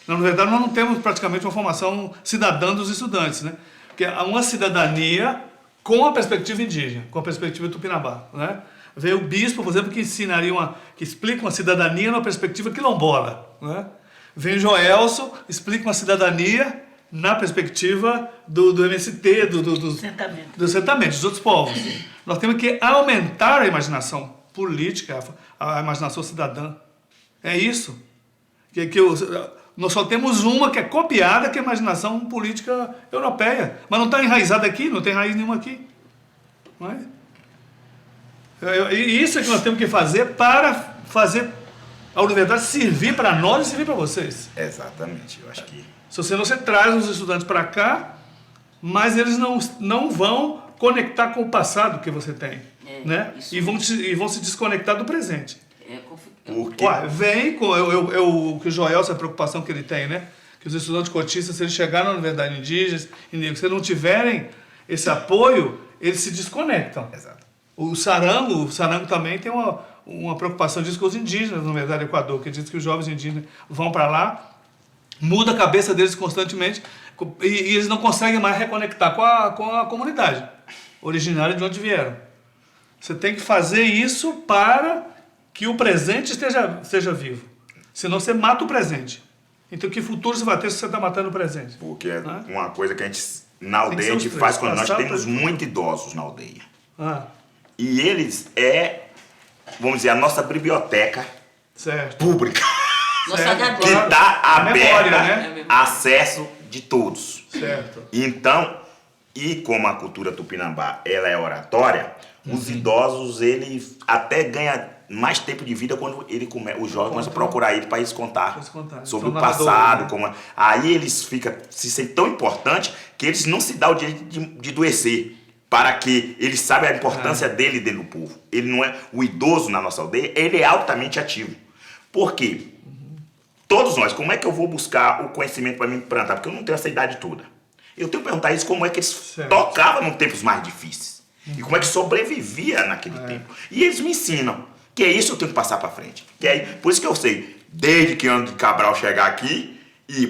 Na universidade nós não temos praticamente uma formação cidadã dos estudantes, né, porque há uma cidadania com a perspectiva indígena, com a perspectiva tupinambá, né? Veio o bispo, por exemplo, que explica uma cidadania numa perspectiva quilombola, né? Vem Joelson, explica uma cidadania na perspectiva do MST, Assentamento. dos assentamentos, dos outros povos. Nós temos que aumentar a imaginação política, a imaginação cidadã. É isso. Nós só temos uma que é copiada, que é a imaginação política europeia. Mas não está enraizada aqui, não tem raiz nenhuma aqui. Não é? E isso é que nós temos que fazer para fazer a universidade servir para nós e servir para vocês. Exatamente, eu acho que... Se você traz os estudantes para cá, mas eles não vão conectar com o passado que você tem. Né? E vão se desconectar do presente. Porque... Ué, vem com o que o Joel, essa preocupação que ele tem, né? Que os estudantes cotistas, se eles chegarem na universidade indígena, se não tiverem esse apoio, eles se desconectam. Exato. O Sarango também tem uma preocupação disso com os indígenas na Universidade do Equador, que diz que os jovens indígenas vão para lá, muda a cabeça deles constantemente e eles não conseguem mais reconectar com a comunidade originária de onde vieram. Você tem que fazer isso para que o presente esteja vivo. Senão você mata o presente. Então que futuro você vai ter se você está matando o presente? Porque é uma coisa que a gente, na aldeia, a gente três. faz quando nós temos muitos idosos na aldeia. Ah, E eles vamos dizer, a nossa biblioteca certo. pública. Nossa Certo. HD. Que está A aberta, memória, né? acesso de todos. Certo. Então, e como a cultura tupinambá ela é oratória, os idosos, ele até ganha mais tempo de vida quando os jovens começam a procurar ele para eles contar sobre o São passado. narradores, né? Aí eles se sentem tão importantes que eles não se dão o direito de adoecer. Para que ele saiba a importância dele dentro do povo. Ele não é o idoso na nossa aldeia, ele é altamente ativo. Por quê? Todos nós, como é que eu vou buscar o conhecimento para me plantar? Porque eu não tenho essa idade toda. Eu tenho que perguntar isso, como é que eles tocavam nos tempos mais difíceis. E como é que sobrevivia naquele tempo. E eles me ensinam. Que é isso que eu tenho que passar para frente. Por isso que eu sei, desde que Ana de Cabral chegar aqui,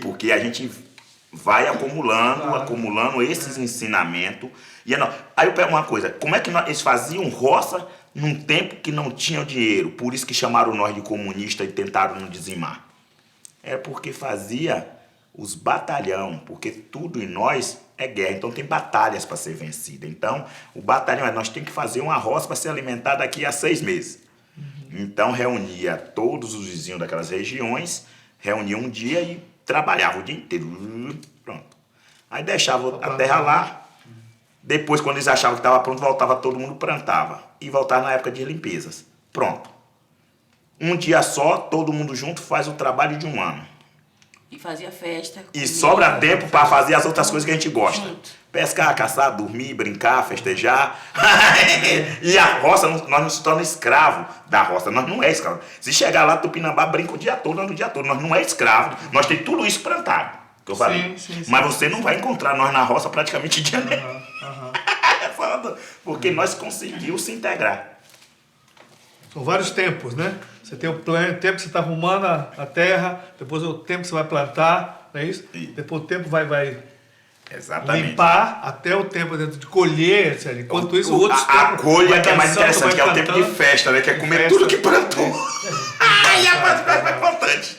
porque a gente vai acumulando esses ensinamentos. Aí eu pego uma coisa, como é que eles faziam roça num tempo que não tinham dinheiro? Por isso que chamaram nós de comunista e tentaram nos dizimar. É porque fazia os batalhão, porque tudo em nós é guerra, então tem batalhas para ser vencida. Então, o batalhão nós temos que fazer uma roça para ser alimentada daqui a 6 meses. Então, reunia todos os vizinhos daquelas regiões, reunia um dia e trabalhava o dia inteiro. Pronto. Aí deixava a terra lá. Depois, quando eles achavam que estava pronto, voltava todo mundo, plantava. E voltava na época de limpezas. Pronto. Um dia só, todo mundo junto faz o trabalho de um ano. E fazia festa. E sobra tempo para fazer as outras coisas que a gente gosta. Pescar, caçar, dormir, brincar, festejar. E a roça, nós não se tornamos escravos da roça. Nós não é escravo. Se chegar lá, Tupinambá brinca o dia todo, Nós não é escravo. Nós temos tudo isso plantado. Que eu falei. Sim. Mas você não vai encontrar nós na roça praticamente dia nenhum. Porque nós conseguimos se integrar. São vários tempos, né? Você tem o tempo que você está arrumando a terra, depois o tempo que você vai plantar, não é isso? Sim. Depois o tempo vai Exatamente. limpar, até o tempo de colher, etc. Enquanto isso, outros a tempos... colha vai que é mais dançando, interessante, que é o tempo de cantando. festa, né? Que é comer Festa. tudo que plantou. Aí a parte mais importante.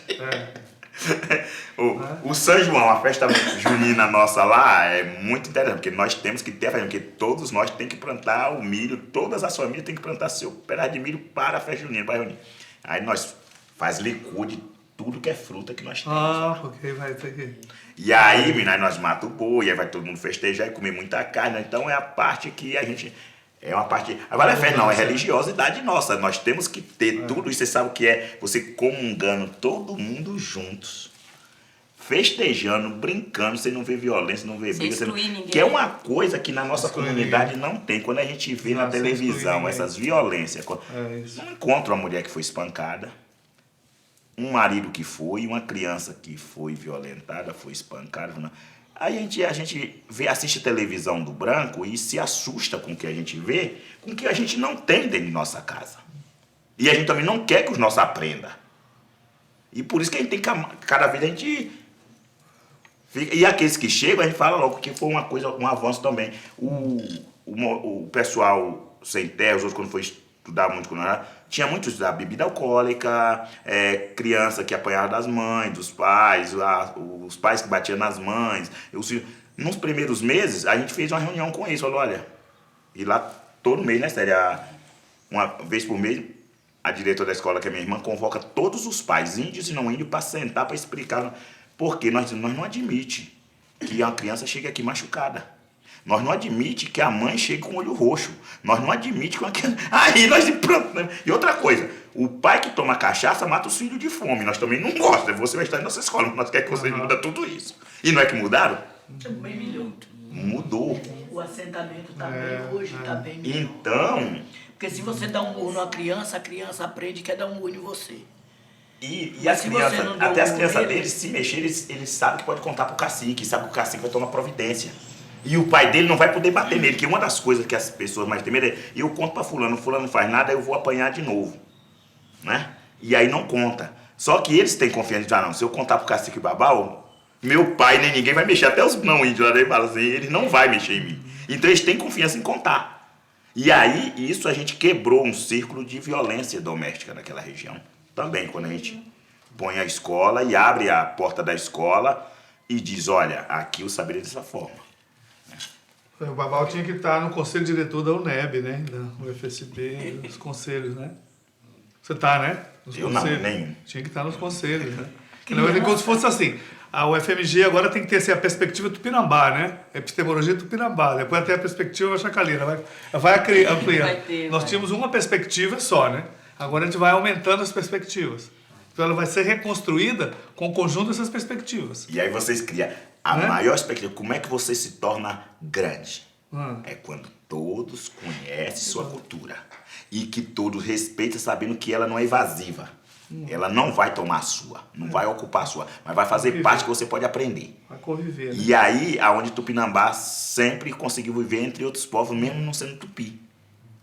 O São João, a festa junina nossa lá, é muito interessante, porque nós temos que ter a festa, porque todos nós temos que plantar o milho, todas as famílias têm que plantar seu pedaço de milho para a festa junina, para reunir. Aí nós faz licor de tudo que é fruta que nós temos. Porque vai ter que... E aí, menina, nós matamos o boi, aí vai todo mundo festejar e comer muita carne. Então é a parte que a gente... É uma parte... Agora é festa, não, é religiosidade nossa. Nós temos que ter tudo isso. Você sabe o que é? Você comungando todo mundo juntos. Festejando, brincando, você não vê violência, não vê briga. excluir ninguém. Que é uma coisa que na nossa comunidade não tem. Quando a gente vê na televisão essas violências... Não encontra uma mulher que foi espancada, um marido que foi, uma criança que foi violentada, foi espancada. Não. Aí a gente assiste a televisão do branco e se assusta com o que a gente vê, com o que a gente não tem dentro de nossa casa. E a gente também não quer que os nossos aprendam. E por isso que a gente tem que, cada vez a gente... E aqueles que chegam, a gente fala logo que foi uma coisa, um avanço também. O pessoal sem terra, os outros quando foi estudar muito com nós, tinha muitos da bebida alcoólica, criança que apanhava das mães, dos pais, os pais que batiam nas mães. Nos primeiros meses, a gente fez uma reunião com eles, falou, olha, e lá todo mês, né, sério, uma vez por mês, a diretora da escola, que é minha irmã, convoca todos os pais, índios e não índios, para sentar, para explicar, porque nós não admitimos que uma criança chegue aqui machucada. Nós não admitimos que a mãe chegue com o olho roxo. Nós não admitimos que uma criança... Aí nós... Pronto, né? E outra coisa, o pai que toma cachaça mata os filhos de fome. Nós também não gostamos. Você vai estar em nossa escola, mas nós queremos que vocês mudem tudo isso. E não é que mudaram? Bem melhor. Mudou. O assentamento está bem hoje, está bem melhor. Então... Porque se você dá um murro numa criança, a criança aprende que é dar um murro em você. E Mas as se crianças, você não deu até as um crianças nele- deles, se mexer, eles sabem que pode contar pro cacique, sabe que o cacique vai tomar providência. E o pai dele não vai poder bater nele, que uma das coisas que as pessoas mais têm medo é, eu conto pra fulano não faz nada, eu vou apanhar de novo, né? E aí não conta. Só que eles têm confiança, não, se eu contar pro cacique Babau, meu pai nem ninguém vai mexer, até os não índios lá dele falam assim, ele não vai mexer em mim. Então eles têm confiança em contar. E aí, isso a gente quebrou um círculo de violência doméstica naquela região. Também, quando a gente põe a escola e abre a porta da escola e diz, olha, aqui o saber é dessa forma. O Babau tinha que estar no conselho diretor da UNEB, né? Da UFSB, nos conselhos, né? Você tá, né? Nos Eu não, conselhos. nenhum. Tinha que estar nos conselhos, né? Que na verdade, como se fosse assim, a UFMG agora tem que ter assim, a perspectiva Tupinambá, né? Epistemologia Tupinambá. Depois até a perspectiva Chacalina. Vai ampliando. Vai ter, Nós vai. tínhamos uma perspectiva só, né? Agora a gente vai aumentando as perspectivas. Então ela vai ser reconstruída com o conjunto dessas perspectivas. E aí vocês criam a Né? maior expectativa. Como é que você se torna grande? Hum. É quando todos conhecem sua cultura. E que todos respeitam sabendo que ela não é evasiva. Ela não vai tomar a sua, não vai ocupar a sua, mas vai fazer Conviver. parte que você pode aprender. Vai conviver, né? E aí, aonde Tupinambá sempre conseguiu viver entre outros povos, mesmo não sendo tupi.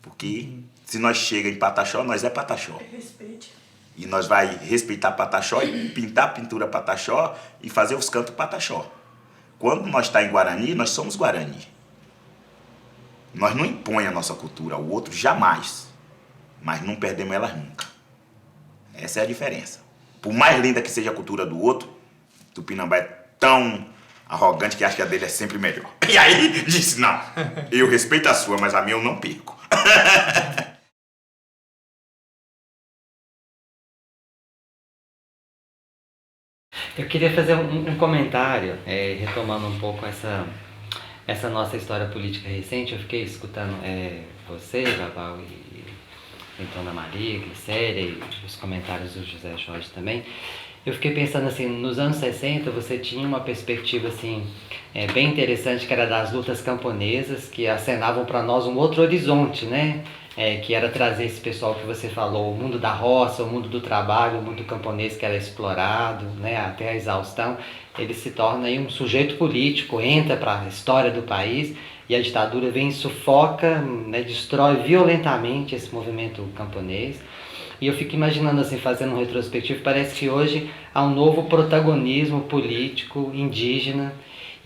Porque se nós chega em Pataxó, nós é Pataxó. Respeite. E nós vai respeitar Pataxó e pintar a pintura Pataxó e fazer os cantos Pataxó. Quando nós está em Guarani, nós somos Guarani. Nós não impõe a nossa cultura ao outro jamais, mas não perdemos elas nunca. Essa é a diferença. Por mais linda que seja a cultura do outro, Tupinambá é tão arrogante que acha que a dele é sempre melhor. E aí disse, não, eu respeito a sua, mas a minha eu não perco. Eu queria fazer um comentário, retomando um pouco essa nossa história política recente. Eu fiquei escutando você, Babau, e então Ana Maria, Glicéria, e os comentários do José Jorge também. Eu fiquei pensando assim, nos anos 60 você tinha uma perspectiva assim, bem interessante, que era das lutas camponesas, que acenavam para nós um outro horizonte, né? Que era trazer esse pessoal que você falou, o mundo da roça, o mundo do trabalho, o mundo camponês que era explorado, né, até a exaustão. Ele se torna aí um sujeito político, entra para a história do país e a ditadura vem e sufoca, né, destrói violentamente esse movimento camponês. E eu fico imaginando assim, fazendo um retrospectivo, parece que hoje há um novo protagonismo político indígena.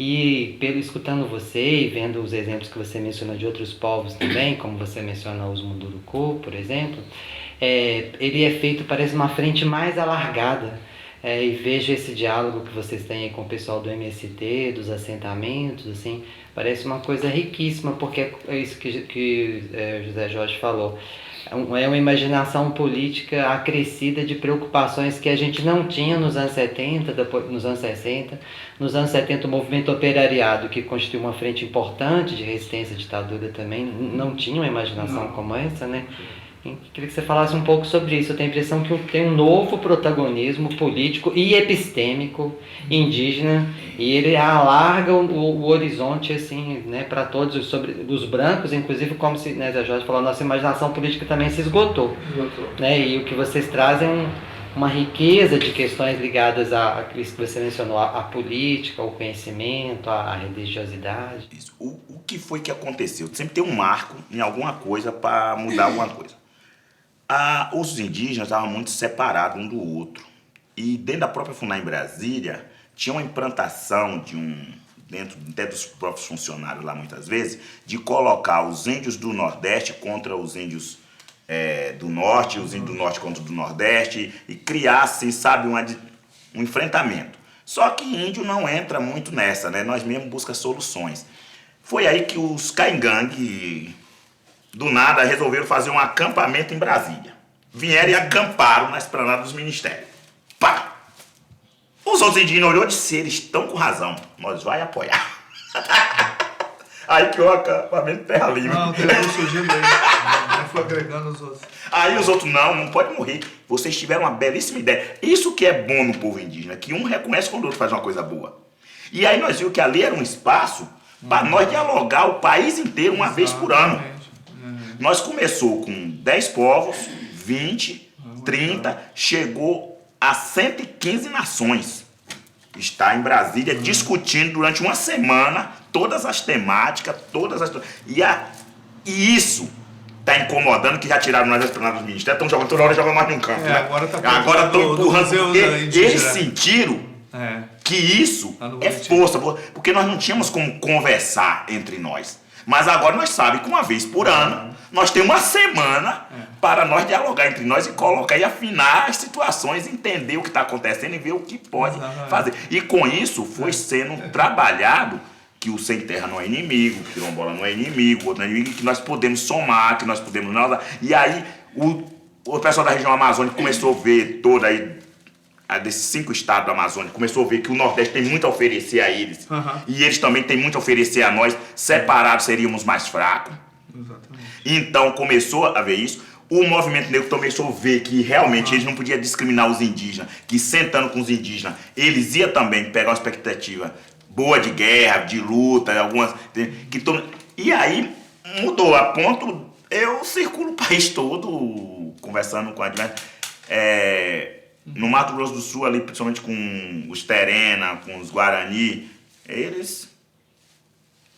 E escutando você e vendo os exemplos que você menciona de outros povos também, como você menciona os Munduruku, por exemplo, ele é feito, parece uma frente mais alargada. E vejo esse diálogo que vocês têm aí com o pessoal do MST, dos assentamentos, assim, parece uma coisa riquíssima, porque é isso que José Jorge falou. É uma imaginação política acrescida de preocupações que a gente não tinha nos anos 70, depois, nos anos 60. Nos anos 70, o movimento operariado, que constituiu uma frente importante de resistência à ditadura também, não tinha uma imaginação como essa, né? Eu queria que você falasse um pouco sobre isso. Eu tenho a impressão que tem um novo protagonismo político e epistêmico indígena, e ele alarga o horizonte assim, né, para todos, sobre os brancos, inclusive, como se, né, a Jorge falou, a nossa imaginação política também se esgotou. Né, e o que vocês trazem uma riqueza de questões ligadas a isso que você mencionou, a política, ao conhecimento, à religiosidade. Isso. O que foi que aconteceu? Sempre tem um marco em alguma coisa para mudar alguma coisa. Os indígenas estavam muito separados um do outro. E dentro da própria FUNAI em Brasília, tinha uma implantação dentro até dos próprios funcionários lá muitas vezes, de colocar os índios do Nordeste contra os índios do norte, os índios do norte contra do nordeste, e criar, assim, sabe, um enfrentamento. Só que índio não entra muito nessa, né? Nós mesmos buscamos soluções. Foi aí que os Caingangue, do nada, resolveram fazer um acampamento em Brasília. Vieram e acamparam na esplanada dos ministérios. Pá! Os outros indígenas olhou e disse, eles estão com razão, nós vai apoiar. Aí que o acampamento terra livre. Não, tem outro surgindo aí. Aí foi agregando os outros. Aí os outros, não pode morrer. Vocês tiveram uma belíssima ideia. Isso que é bom no povo indígena, que um reconhece quando o outro faz uma coisa boa. E aí nós vimos que ali era um espaço para nós dialogar o país inteiro uma vez por ano. Nós começou com 10 povos, 20, 30, chegou a 115 nações. Está em Brasília discutindo durante uma semana todas as temáticas, e isso está incomodando, que já tiraram nós da esplanada dos ministérios, estão jogando toda hora, jogando mais num campo. Né? Agora estão empurrando, porque eles sentiram que isso é força, porque nós não tínhamos como conversar entre nós. Mas agora nós sabemos que uma vez por ano, nós temos uma semana para nós dialogar entre nós e colocar e afinar as situações, entender o que está acontecendo e ver o que pode fazer. E com isso foi sendo trabalhado que o sem terra não é inimigo, que o quilombola não é inimigo, o outro não é inimigo, que nós podemos somar, que nós podemos... E aí o pessoal da região amazônica começou a ver toda aí, desses 5 estados do Amazonas, começou a ver que o Nordeste tem muito a oferecer a eles. E eles também têm muito a oferecer a nós. Separados seríamos mais fracos. Exatamente. Então começou a ver isso. O movimento negro começou a ver que realmente eles não podiam discriminar os indígenas, que sentando com os indígenas, eles iam também pegar uma expectativa boa de guerra, de luta, algumas... E aí mudou a ponto, eu circulo o país todo conversando com a no Mato Grosso do Sul, ali, principalmente com os Terena, com os Guarani,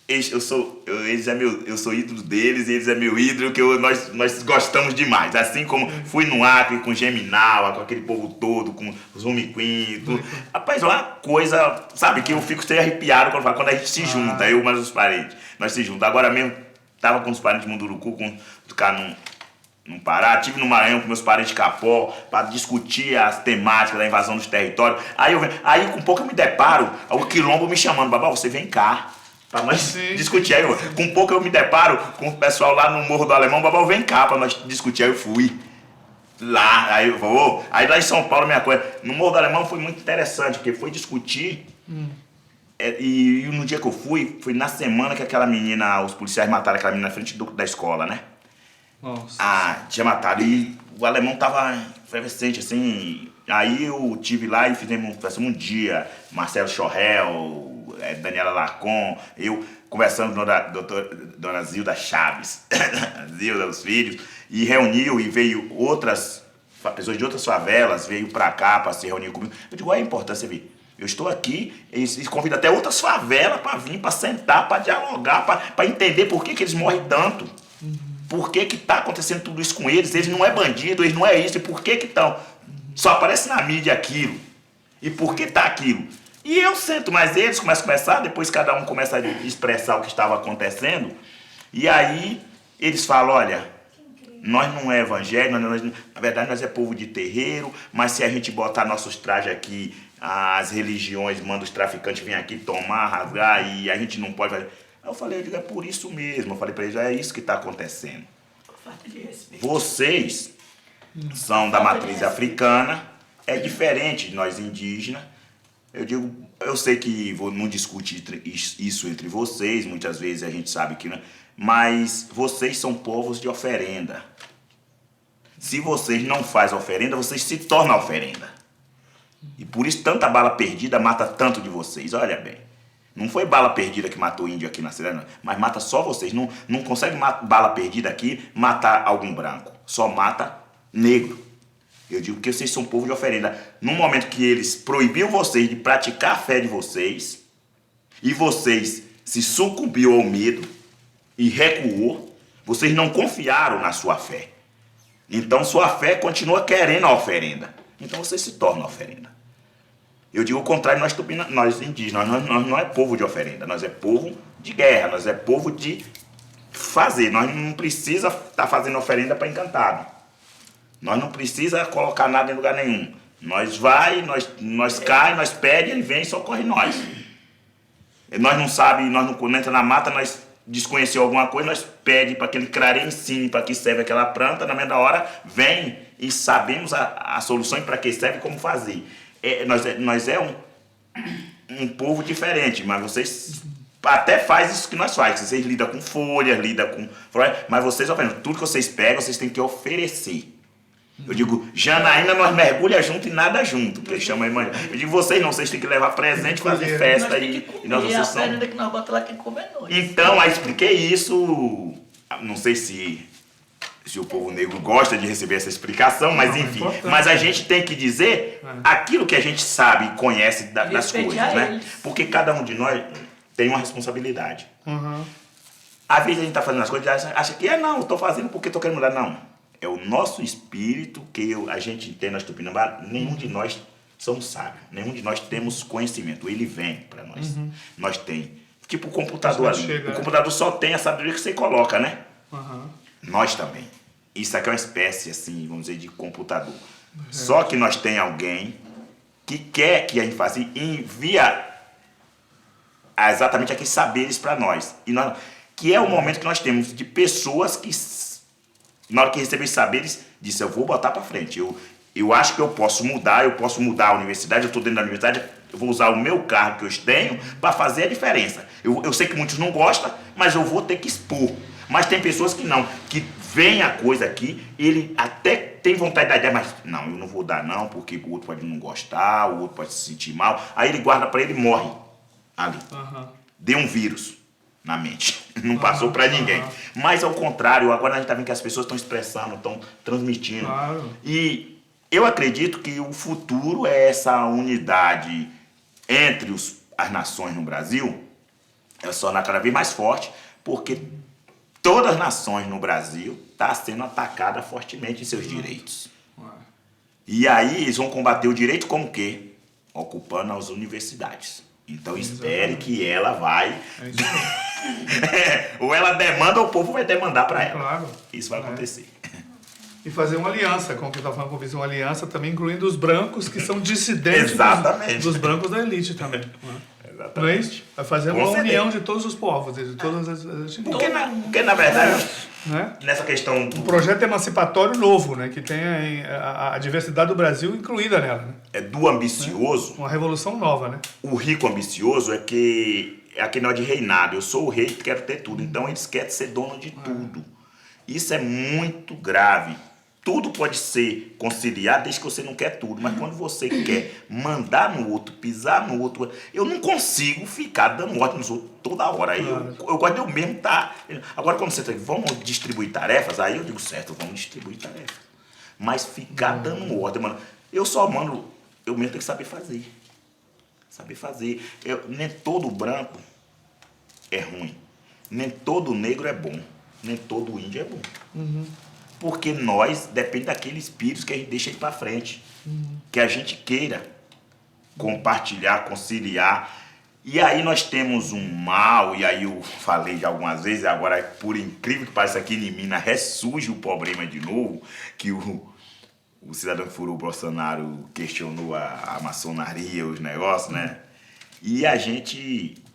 eu sou ídolo deles, e eles é meu ídolo, que nós gostamos demais. Assim como fui no Acre com Geminal, com aquele povo todo, com os Rumiquim, tudo. Rapaz, é uma coisa, sabe, que eu fico sem arrepiado quando a gente se junta, eu mais os parentes, nós se juntamos. Agora mesmo, tava com os parentes de Munduruku, no Pará, estive no Maranhão com meus parentes de Capó para discutir as temáticas da invasão dos territórios. Aí com pouco eu me deparo, o Quilombo me chamando, babá, você vem cá, para nós discutir. Aí com pouco eu me deparo com o pessoal lá no Morro do Alemão, babá, vem cá para nós discutir. Aí eu fui lá, aí eu vou. Aí lá em São Paulo, minha coisa, no Morro do Alemão foi muito interessante, porque foi discutir. E no dia que eu fui, foi na semana que aquela menina, os policiais mataram aquela menina na frente da escola, né? Nossa. Tinha matado, e o alemão tava efervescente, assim. Aí eu tive lá e fizemos um dia, Marcelo Chorrel, Daniela Lacon, eu conversando com a dona Zilda Chaves, Zilda, os filhos, e reuniu, e veio outras pessoas de outras favelas, veio pra cá pra se reunir comigo. Eu digo, olha a importância, vir. Eu estou aqui, eles convidam até outras favelas pra vir, pra sentar, pra dialogar, pra entender por que eles morrem tanto. Por que está acontecendo tudo isso com eles? Eles não é bandido, eles não é isso. E por que estão? Só aparece na mídia aquilo. E por que está aquilo? E eu sento, mas eles começam a conversar, depois cada um começa a expressar o que estava acontecendo. E aí eles falam, olha, nós não é evangélico, na verdade nós é povo de terreiro, mas se a gente botar nossos trajes aqui, as religiões mandam os traficantes virem aqui tomar, rasgar, e a gente não pode fazer... Eu falei, é por isso mesmo. Eu falei para eles, é isso que está acontecendo. Vocês são da matriz africana, é diferente de nós indígenas. Eu sei que não discute isso entre vocês, muitas vezes a gente sabe que não, mas vocês são povos de oferenda. Se vocês não fazem oferenda, vocês se tornam oferenda. E por isso tanta bala perdida mata tanto de vocês, olha bem. Não foi bala perdida que matou índio aqui na cidade, mas mata só vocês. Não consegue bala perdida aqui matar algum branco. Só mata negro. Eu digo que vocês são povo de oferenda. No momento que eles proibiram vocês de praticar a fé de vocês, e vocês se sucumbiu ao medo e recuou, vocês não confiaram na sua fé. Então sua fé continua querendo a oferenda. Então vocês se tornam oferenda. Eu digo o contrário, nós indígenas, nós não é povo de oferenda, nós é povo de guerra, nós é povo de fazer. Nós não precisa estar fazendo oferenda para encantado. Nós não precisa colocar nada em lugar nenhum. Nós vai, nós cai, nós pede, ele vem e socorre nós. E nós não sabe, nós não entra na mata, nós desconheceu alguma coisa, nós pede para que ele clareie, ensine para que serve aquela planta, na mesma hora vem e sabemos a solução e para que serve e como fazer. Nós um povo diferente, mas vocês até faz isso que nós fazemos. Vocês lidam com folhas, mas vocês, tudo que vocês pegam, vocês têm que oferecer. Eu digo, Janaína, nós mergulha junto e nada junto, porque chama a irmã. Eu digo, vocês não, vocês têm que levar presente, fazer festa aí. E nós vocês são... que nós botamos lá, quem come é nós. Então, aí expliquei isso, não sei se o povo negro gosta de receber essa explicação, mas enfim. Mas a gente tem que dizer aquilo que a gente sabe e conhece das coisas, né? Porque cada um de nós tem uma responsabilidade. Às vezes a gente está fazendo as coisas e acha que, não, eu estou fazendo porque estou querendo mudar. Não. É o nosso espírito que a gente tem nós Tupinambá. Nenhum de nós somos sábios. Nenhum de nós temos conhecimento. Ele vem para nós. Nós tem. Tipo o computador ali. O computador só tem a sabedoria que você coloca, né? Nós também. Isso aqui é uma espécie, assim, vamos dizer, de computador. Só que nós tem alguém que quer que a gente faça e envia exatamente aqueles saberes para nós. Que é o momento que nós temos de pessoas que, na hora que receber os saberes, disse, eu vou botar para frente. Eu acho que eu posso mudar a universidade, eu estou dentro da universidade, eu vou usar o meu cargo que eu tenho para fazer a diferença. Eu sei que muitos não gostam, mas eu vou ter que expor. Mas tem pessoas que não, que veem a coisa aqui, ele até tem vontade de dar, mas não, eu não vou dar não, porque o outro pode não gostar, o outro pode se sentir mal. Aí ele guarda para ele e morre ali. Deu um vírus na mente, não passou para ninguém. Mas ao contrário, agora a gente está vendo que as pessoas estão expressando, estão transmitindo. E eu acredito que o futuro é essa unidade entre as nações no Brasil, ela se tornar cada vez mais forte, porque todas as nações no Brasil estão sendo atacadas fortemente em seus direitos. E aí eles vão combater o direito como o quê? Ocupando as universidades. Então espere que ela vai... ou ela demanda ou o povo vai demandar para ela. Claro. Isso vai acontecer. E fazer uma aliança, como que eu estava falando, fazer uma aliança também incluindo os brancos que são dissidentes dos brancos da elite também. Não é isso? Vai fazer uma união de todos os povos, de todas as porque na verdade, nessa questão... Um projeto emancipatório novo, né? Que tem a diversidade do Brasil incluída nela. Né? É do ambicioso... Uma revolução nova, né? O rico ambicioso é aquele negócio de reinado. Eu sou o rei e quero ter tudo. Então eles querem ser dono de tudo. Isso é muito grave. Tudo pode ser conciliado desde que você não quer tudo. Mas quando você quer mandar no outro, pisar no outro... Eu não consigo ficar dando ordem nos outros toda hora. Eu gosto de eu mesmo estar... Agora quando você está aqui, vamos distribuir tarefas, aí eu digo, certo, vamos distribuir tarefas. Mas ficar dando ordem, mano... Eu mesmo tenho que saber fazer. Saber fazer. Nem todo branco é ruim. Nem todo negro é bom. Nem todo índio é bom. Porque nós, depende daquele espírito que a gente deixa ir para frente. Que a gente queira compartilhar, conciliar. E aí nós temos um mal, e aí eu falei já algumas vezes, agora por incrível que pareça aqui em Minas, ressurge o problema de novo, que o cidadão que furou o Bolsonaro questionou a maçonaria, os negócios, né? E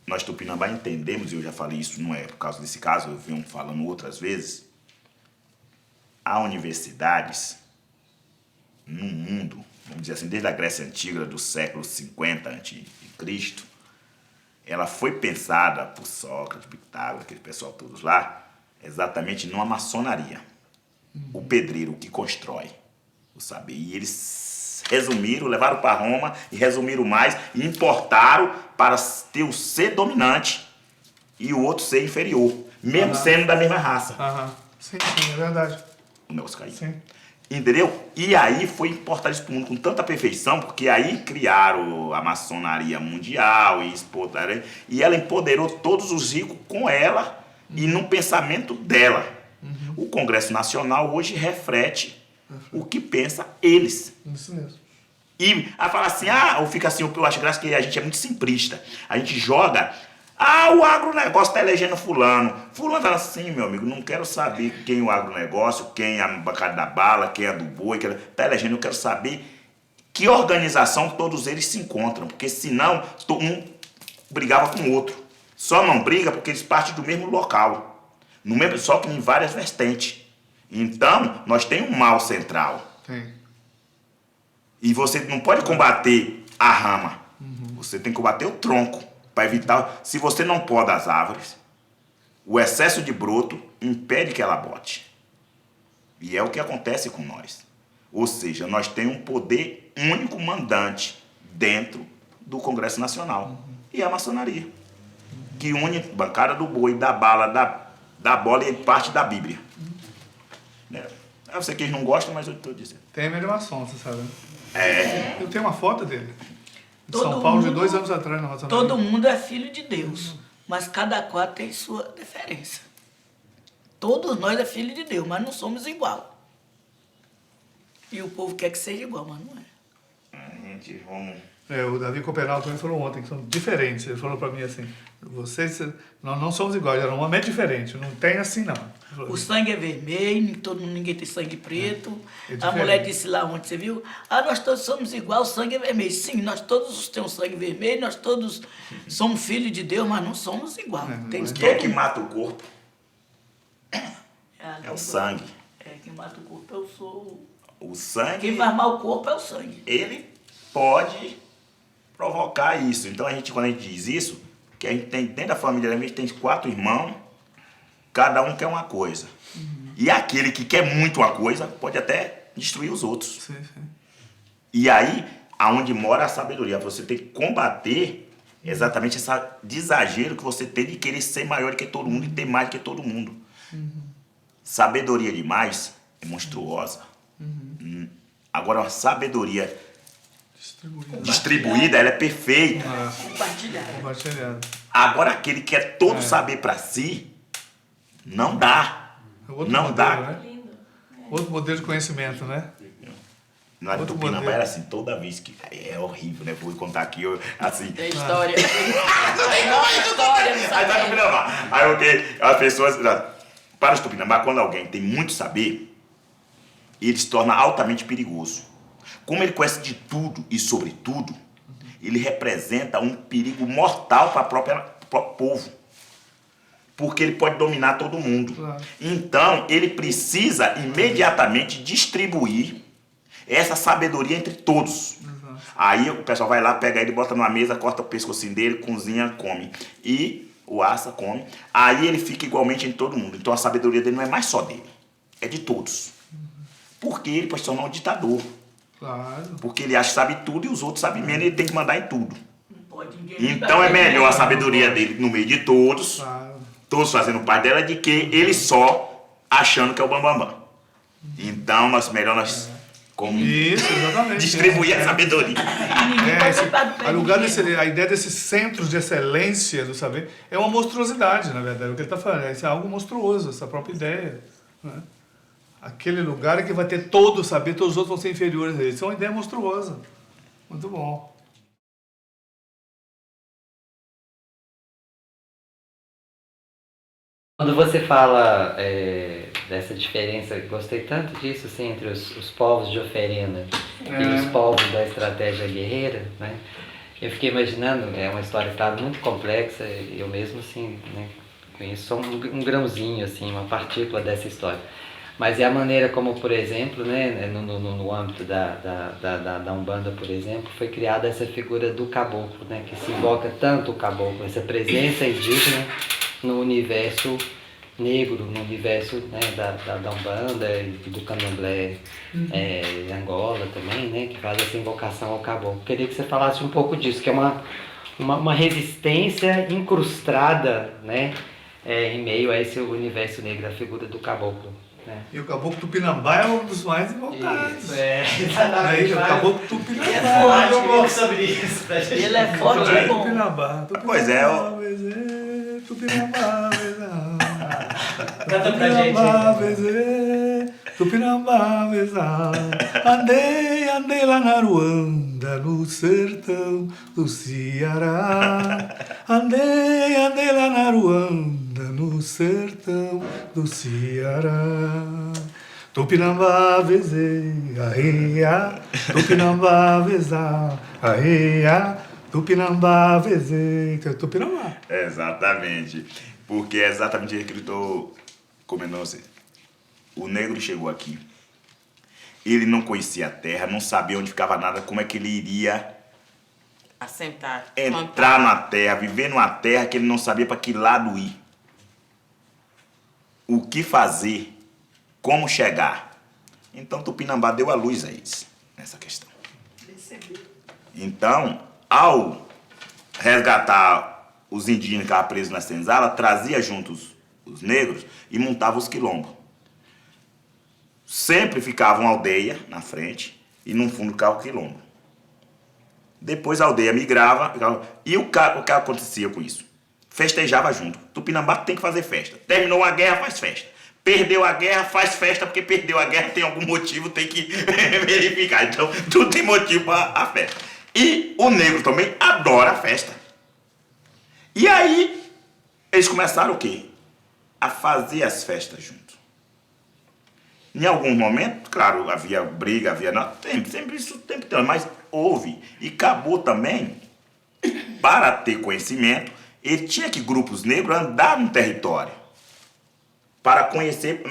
nós Tupinambá entendemos, e eu já falei isso, não é por causa desse caso, eu venho falando outras vezes, há universidades no mundo, vamos dizer assim, desde a Grécia Antiga, do século 50 a.C., ela foi pensada por Sócrates, Pitágoras, aquele pessoal todos lá, exatamente numa maçonaria. O pedreiro que constrói o saber. E eles resumiram, levaram para Roma e resumiram mais e importaram para ter o ser dominante e o outro ser inferior, mesmo sendo da mesma raça. Sim, é verdade. O negócio caiu. Sim. Entendeu? E aí foi importado isso para o mundo com tanta perfeição, porque aí criaram a maçonaria mundial e ela empoderou todos os ricos com ela e no pensamento dela. O Congresso Nacional hoje reflete o que pensa eles. Isso mesmo. E a falar assim, ou fica assim, eu acho graça que a gente é muito simplista. A gente joga Ah, o agronegócio está elegendo fulano. Fulano tá assim, meu amigo, não quero saber quem é o agronegócio, quem é a bancada da bala, quem é do boi, está elegendo, eu quero saber que organização todos eles se encontram, porque senão um brigava com o outro. Só não briga porque eles partem do mesmo local, no mesmo, só que em várias vertentes. Então, nós temos um mal central. Tem. E você não pode combater a rama, você tem que combater o tronco, para evitar, se você não poda as árvores, o excesso de broto impede que ela bote. E é o que acontece com nós. Ou seja, nós temos um poder único mandante dentro do Congresso Nacional. E é a maçonaria. Que une a bancada do boi, da bala, da bola e parte da Bíblia. Eu sei que eles não gostam, mas eu estou dizendo. Temer é maçom, você sabe, né? É. Eu tenho uma foto dele. Em Todo São Paulo, de mundo- 2 anos atrás, na maçonaria. Todo mundo é filho de Deus, mas cada qual tem sua diferença. Todos nós é filho de Deus, mas não somos igual. E o povo quer que seja igual, mas não é. Gente, vamos... O Davi Cooperal também falou ontem que são diferentes. Ele falou pra mim assim, nós não somos iguais, normalmente diferente, não tem assim não. Ele falou, O sangue é vermelho, ninguém tem sangue preto. É A diferente. mulher disse lá ontem, você viu? Ah, nós todos somos igual, o sangue é vermelho. Sim, nós todos temos sangue vermelho, nós todos somos filhos de Deus, mas não somos igual. Tem O que é todo que mundo. mata o corpo? a É o língua. sangue. É, quem mata o corpo eu sou. O sangue, Quem faz mal o corpo é o sangue. ele pode provocar isso. Então, quando a gente diz isso, que a gente tem, dentro da família, a gente tem 4 irmãos, cada um quer uma coisa. E aquele que quer muito uma coisa, pode até destruir os outros. sim, sim. E aí, aonde mora a sabedoria, você tem que combater exatamente esse exagero que você tem de querer ser maior que todo mundo e ter mais que todo mundo. Sabedoria demais é monstruosa. Agora, uma sabedoria distribuída, ela é perfeita. Compartilhado. Agora, aquele que quer todo saber para si, não dá. É outro Não modelo, dá. né? Outro modelo de conhecimento, né? Lá de Outro Tupinambá modelo. era assim, toda vez que... É horrível, né? Vou contar aqui, assim... Tem história. Tem uma história, não Aí tá sabe? Tupinambá. Aí o que? As pessoas... Para os Tupinambá, quando alguém tem muito saber, ele se torna altamente perigoso. Como ele conhece de tudo e sobre tudo, ele representa um perigo mortal para o próprio povo. Porque ele pode dominar todo mundo. Claro. Então, ele precisa imediatamente distribuir essa sabedoria entre todos. Aí o pessoal vai lá, pega ele, bota numa mesa, corta o pescocinho dele, cozinha, come. E o assa come. Aí ele fica igualmente em todo mundo. Então a sabedoria dele não é mais só dele, é de todos. Porque ele pode se tornar um ditador. Claro. Porque ele acha que sabe tudo e os outros sabem menos e ele tem que mandar em tudo. Não pode ninguém. Então é melhor a sabedoria dele no meio de todos, Claro. todos fazendo parte dela, de que ele só achando que é o bambambam. Então, como Isso, exatamente. distribuir a sabedoria. A ideia desses centros de excelência do saber é uma monstruosidade, na verdade. O que ele está falando é algo monstruoso, essa própria ideia. Né? Aquele lugar em que vai ter todo o saber, todos os outros vão ser inferiores a ele. Isso é uma ideia monstruosa. Muito bom. Quando você fala dessa diferença, gostei tanto disso assim, entre os povos de oferenda e os povos da estratégia guerreira, né? Eu fiquei imaginando, é uma história que está muito complexa, eu mesmo assim, né, conheço só um grãozinho, assim, uma partícula dessa história. Mas é a maneira como, por exemplo, né, no âmbito da Umbanda, por exemplo, foi criada essa figura do caboclo, né, que se invoca tanto o caboclo, essa presença indígena no universo negro, no universo, né, da Umbanda e do Candomblé, em Angola também, né, que faz essa invocação ao caboclo. Queria que você falasse um pouco disso, que é uma resistência incrustada, né, em meio a esse universo negro, a figura do caboclo. Né? E o Caboclo Tupinambá é um dos mais invocados. Isso, Aí, o Caboclo Tupinambá. Fala um pouco sobre isso pra gente. Ele é forte e bom. Tupinambá. Pois é, Tupinambá, Canta pra gente. Tupinambá, andei lá na Ruanda, no sertão do Ceará. Andei do Ceará. Tupinambá, vezê, areia, Tupinambá, vezá, areia, Tupinambá, vezê, Tupinambá. Exatamente. Porque é exatamente aquilo que eu estou comentando você. O negro chegou aqui. Ele não conhecia a terra, não sabia onde ficava nada, como é que ele iria Assentar. entrar na terra, viver numa terra que ele não sabia para que lado ir. O que fazer, como chegar. Então Tupinambá deu a luz a eles nessa questão. Então, ao resgatar os indígenas que estavam presos na senzala, trazia junto os negros e montava os quilombos. Sempre ficava uma aldeia na frente e no fundo ficava o quilombo. Depois a aldeia migrava e o que acontecia com isso? Festejava junto. Tupinambá tem que fazer festa. Terminou a guerra, faz festa. Perdeu a guerra, faz festa, porque perdeu a guerra, tem algum motivo, tem que verificar. Então, tudo tem motivo para a festa. E o negro também adora a festa. E aí, eles começaram o quê? A fazer as festas juntos. Em algum momento, claro, havia briga, havia... sempre isso o tempo todo, mas houve. E acabou também, para ter conhecimento, ele tinha que grupos negros andar no território. Para conhecer,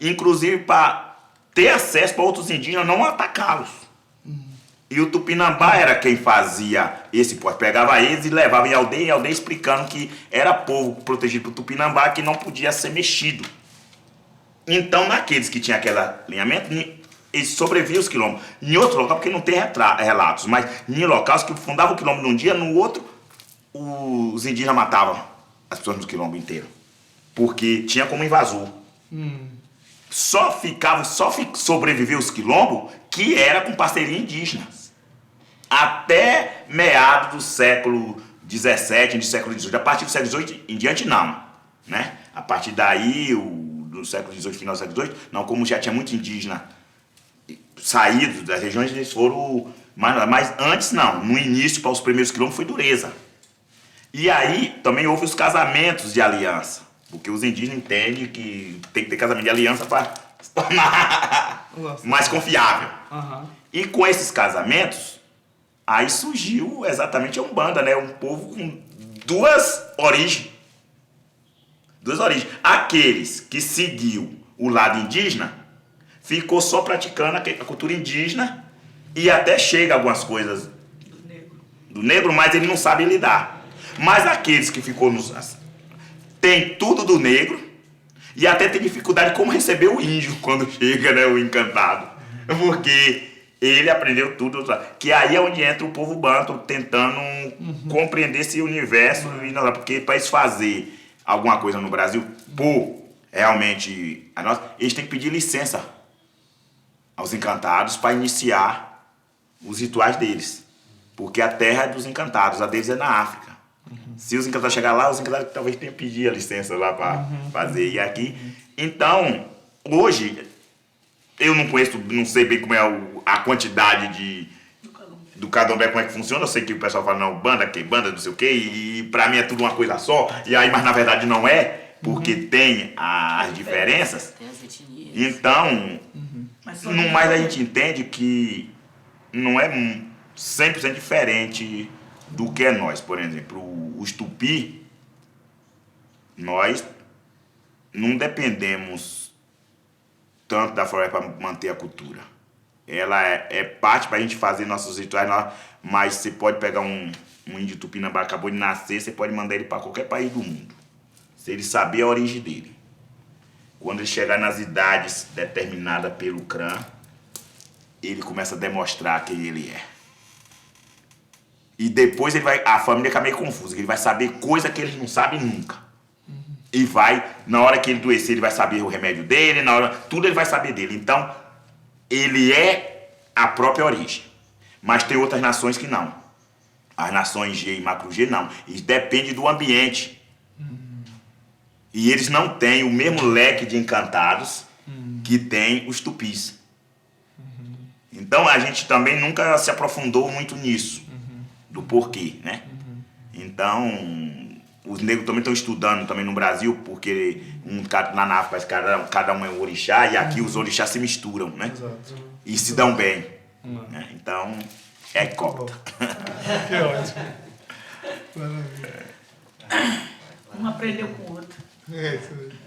inclusive para ter acesso para outros indígenas não atacá-los. E o Tupinambá era quem fazia esse povo, pegava eles e levava em aldeia explicando que era povo protegido por Tupinambá que não podia ser mexido. Então, naqueles que tinham aquele alinhamento, eles sobreviviam os quilombos. Em outro local, porque não tem relatos, mas em locais que fundavam o quilombo num dia, no outro, os indígenas matavam as pessoas do quilombo inteiro. Porque tinha como invasor. Só sobreviveu os quilombos que era com parceria indígena. Até meados do século XVII, do século XVIII. A partir do século XVIII em diante, não. Né? A partir daí, do século XVIII, final do século XVIII, não, como já tinha muito indígena saído das regiões, eles foram... Mas antes, não. No início, para os primeiros quilombos, foi dureza. E aí, também houve os casamentos de aliança. Porque os indígenas entendem que tem que ter casamento de aliança para se tornar mais confiável. E com esses casamentos, aí surgiu exatamente a Umbanda, né? Um povo com duas origens. Aqueles que seguiu o lado indígena, ficou só praticando a cultura indígena e até chega algumas coisas do negro, mas ele não sabe lidar. Mas aqueles que ficou tem tudo do negro e até tem dificuldade como receber o índio quando chega, né, o encantado. Porque ele aprendeu tudo, que aí é onde entra o povo banto tentando compreender esse universo, porque para eles fazer alguma coisa no Brasil, realmente eles têm que pedir licença aos encantados para iniciar os rituais deles. Porque a terra é dos encantados, a deles é na África. Se os encantados chegar lá, os encantados talvez tenham que pedir a licença lá para fazer. E aqui, então, hoje, eu não conheço, não sei bem como é a quantidade do candomblé, como é que funciona. Eu sei que o pessoal fala, não, banda, não sei o quê, e pra mim é tudo uma coisa só. E aí, mas na verdade não é, porque tem as diferenças. Tem as etnias. Então, mas a gente entende que não é 100% diferente do que é nós. Por exemplo, os tupi, nós não dependemos tanto da floresta para manter a cultura. Ela é parte para a gente fazer nossos rituais, mas você pode pegar um índio Tupinambá que acabou de nascer, você pode mandar ele para qualquer país do mundo, se ele saber a origem dele. Quando ele chegar nas idades determinadas pelo CRAN, ele começa a demonstrar quem ele é. E depois a família fica meio confusa, ele vai saber coisa que ele não sabe nunca. E na hora que ele adoecer, ele vai saber o remédio dele, tudo ele vai saber dele. Então, ele é a própria origem. Mas tem outras nações que não. As nações G e macro G não. Eles dependem do ambiente. E eles não têm o mesmo leque de encantados que tem os tupis. Então, a gente também nunca se aprofundou muito nisso. Do porquê, né? Então, os negros também estão estudando também no Brasil, porque lá na África cada um é um orixá, e aqui os orixás se misturam, né? Exato. E se dão bem. Né? Então, é cota. Que ótimo. Maravilha. Um aprendeu com o outro. É isso aí.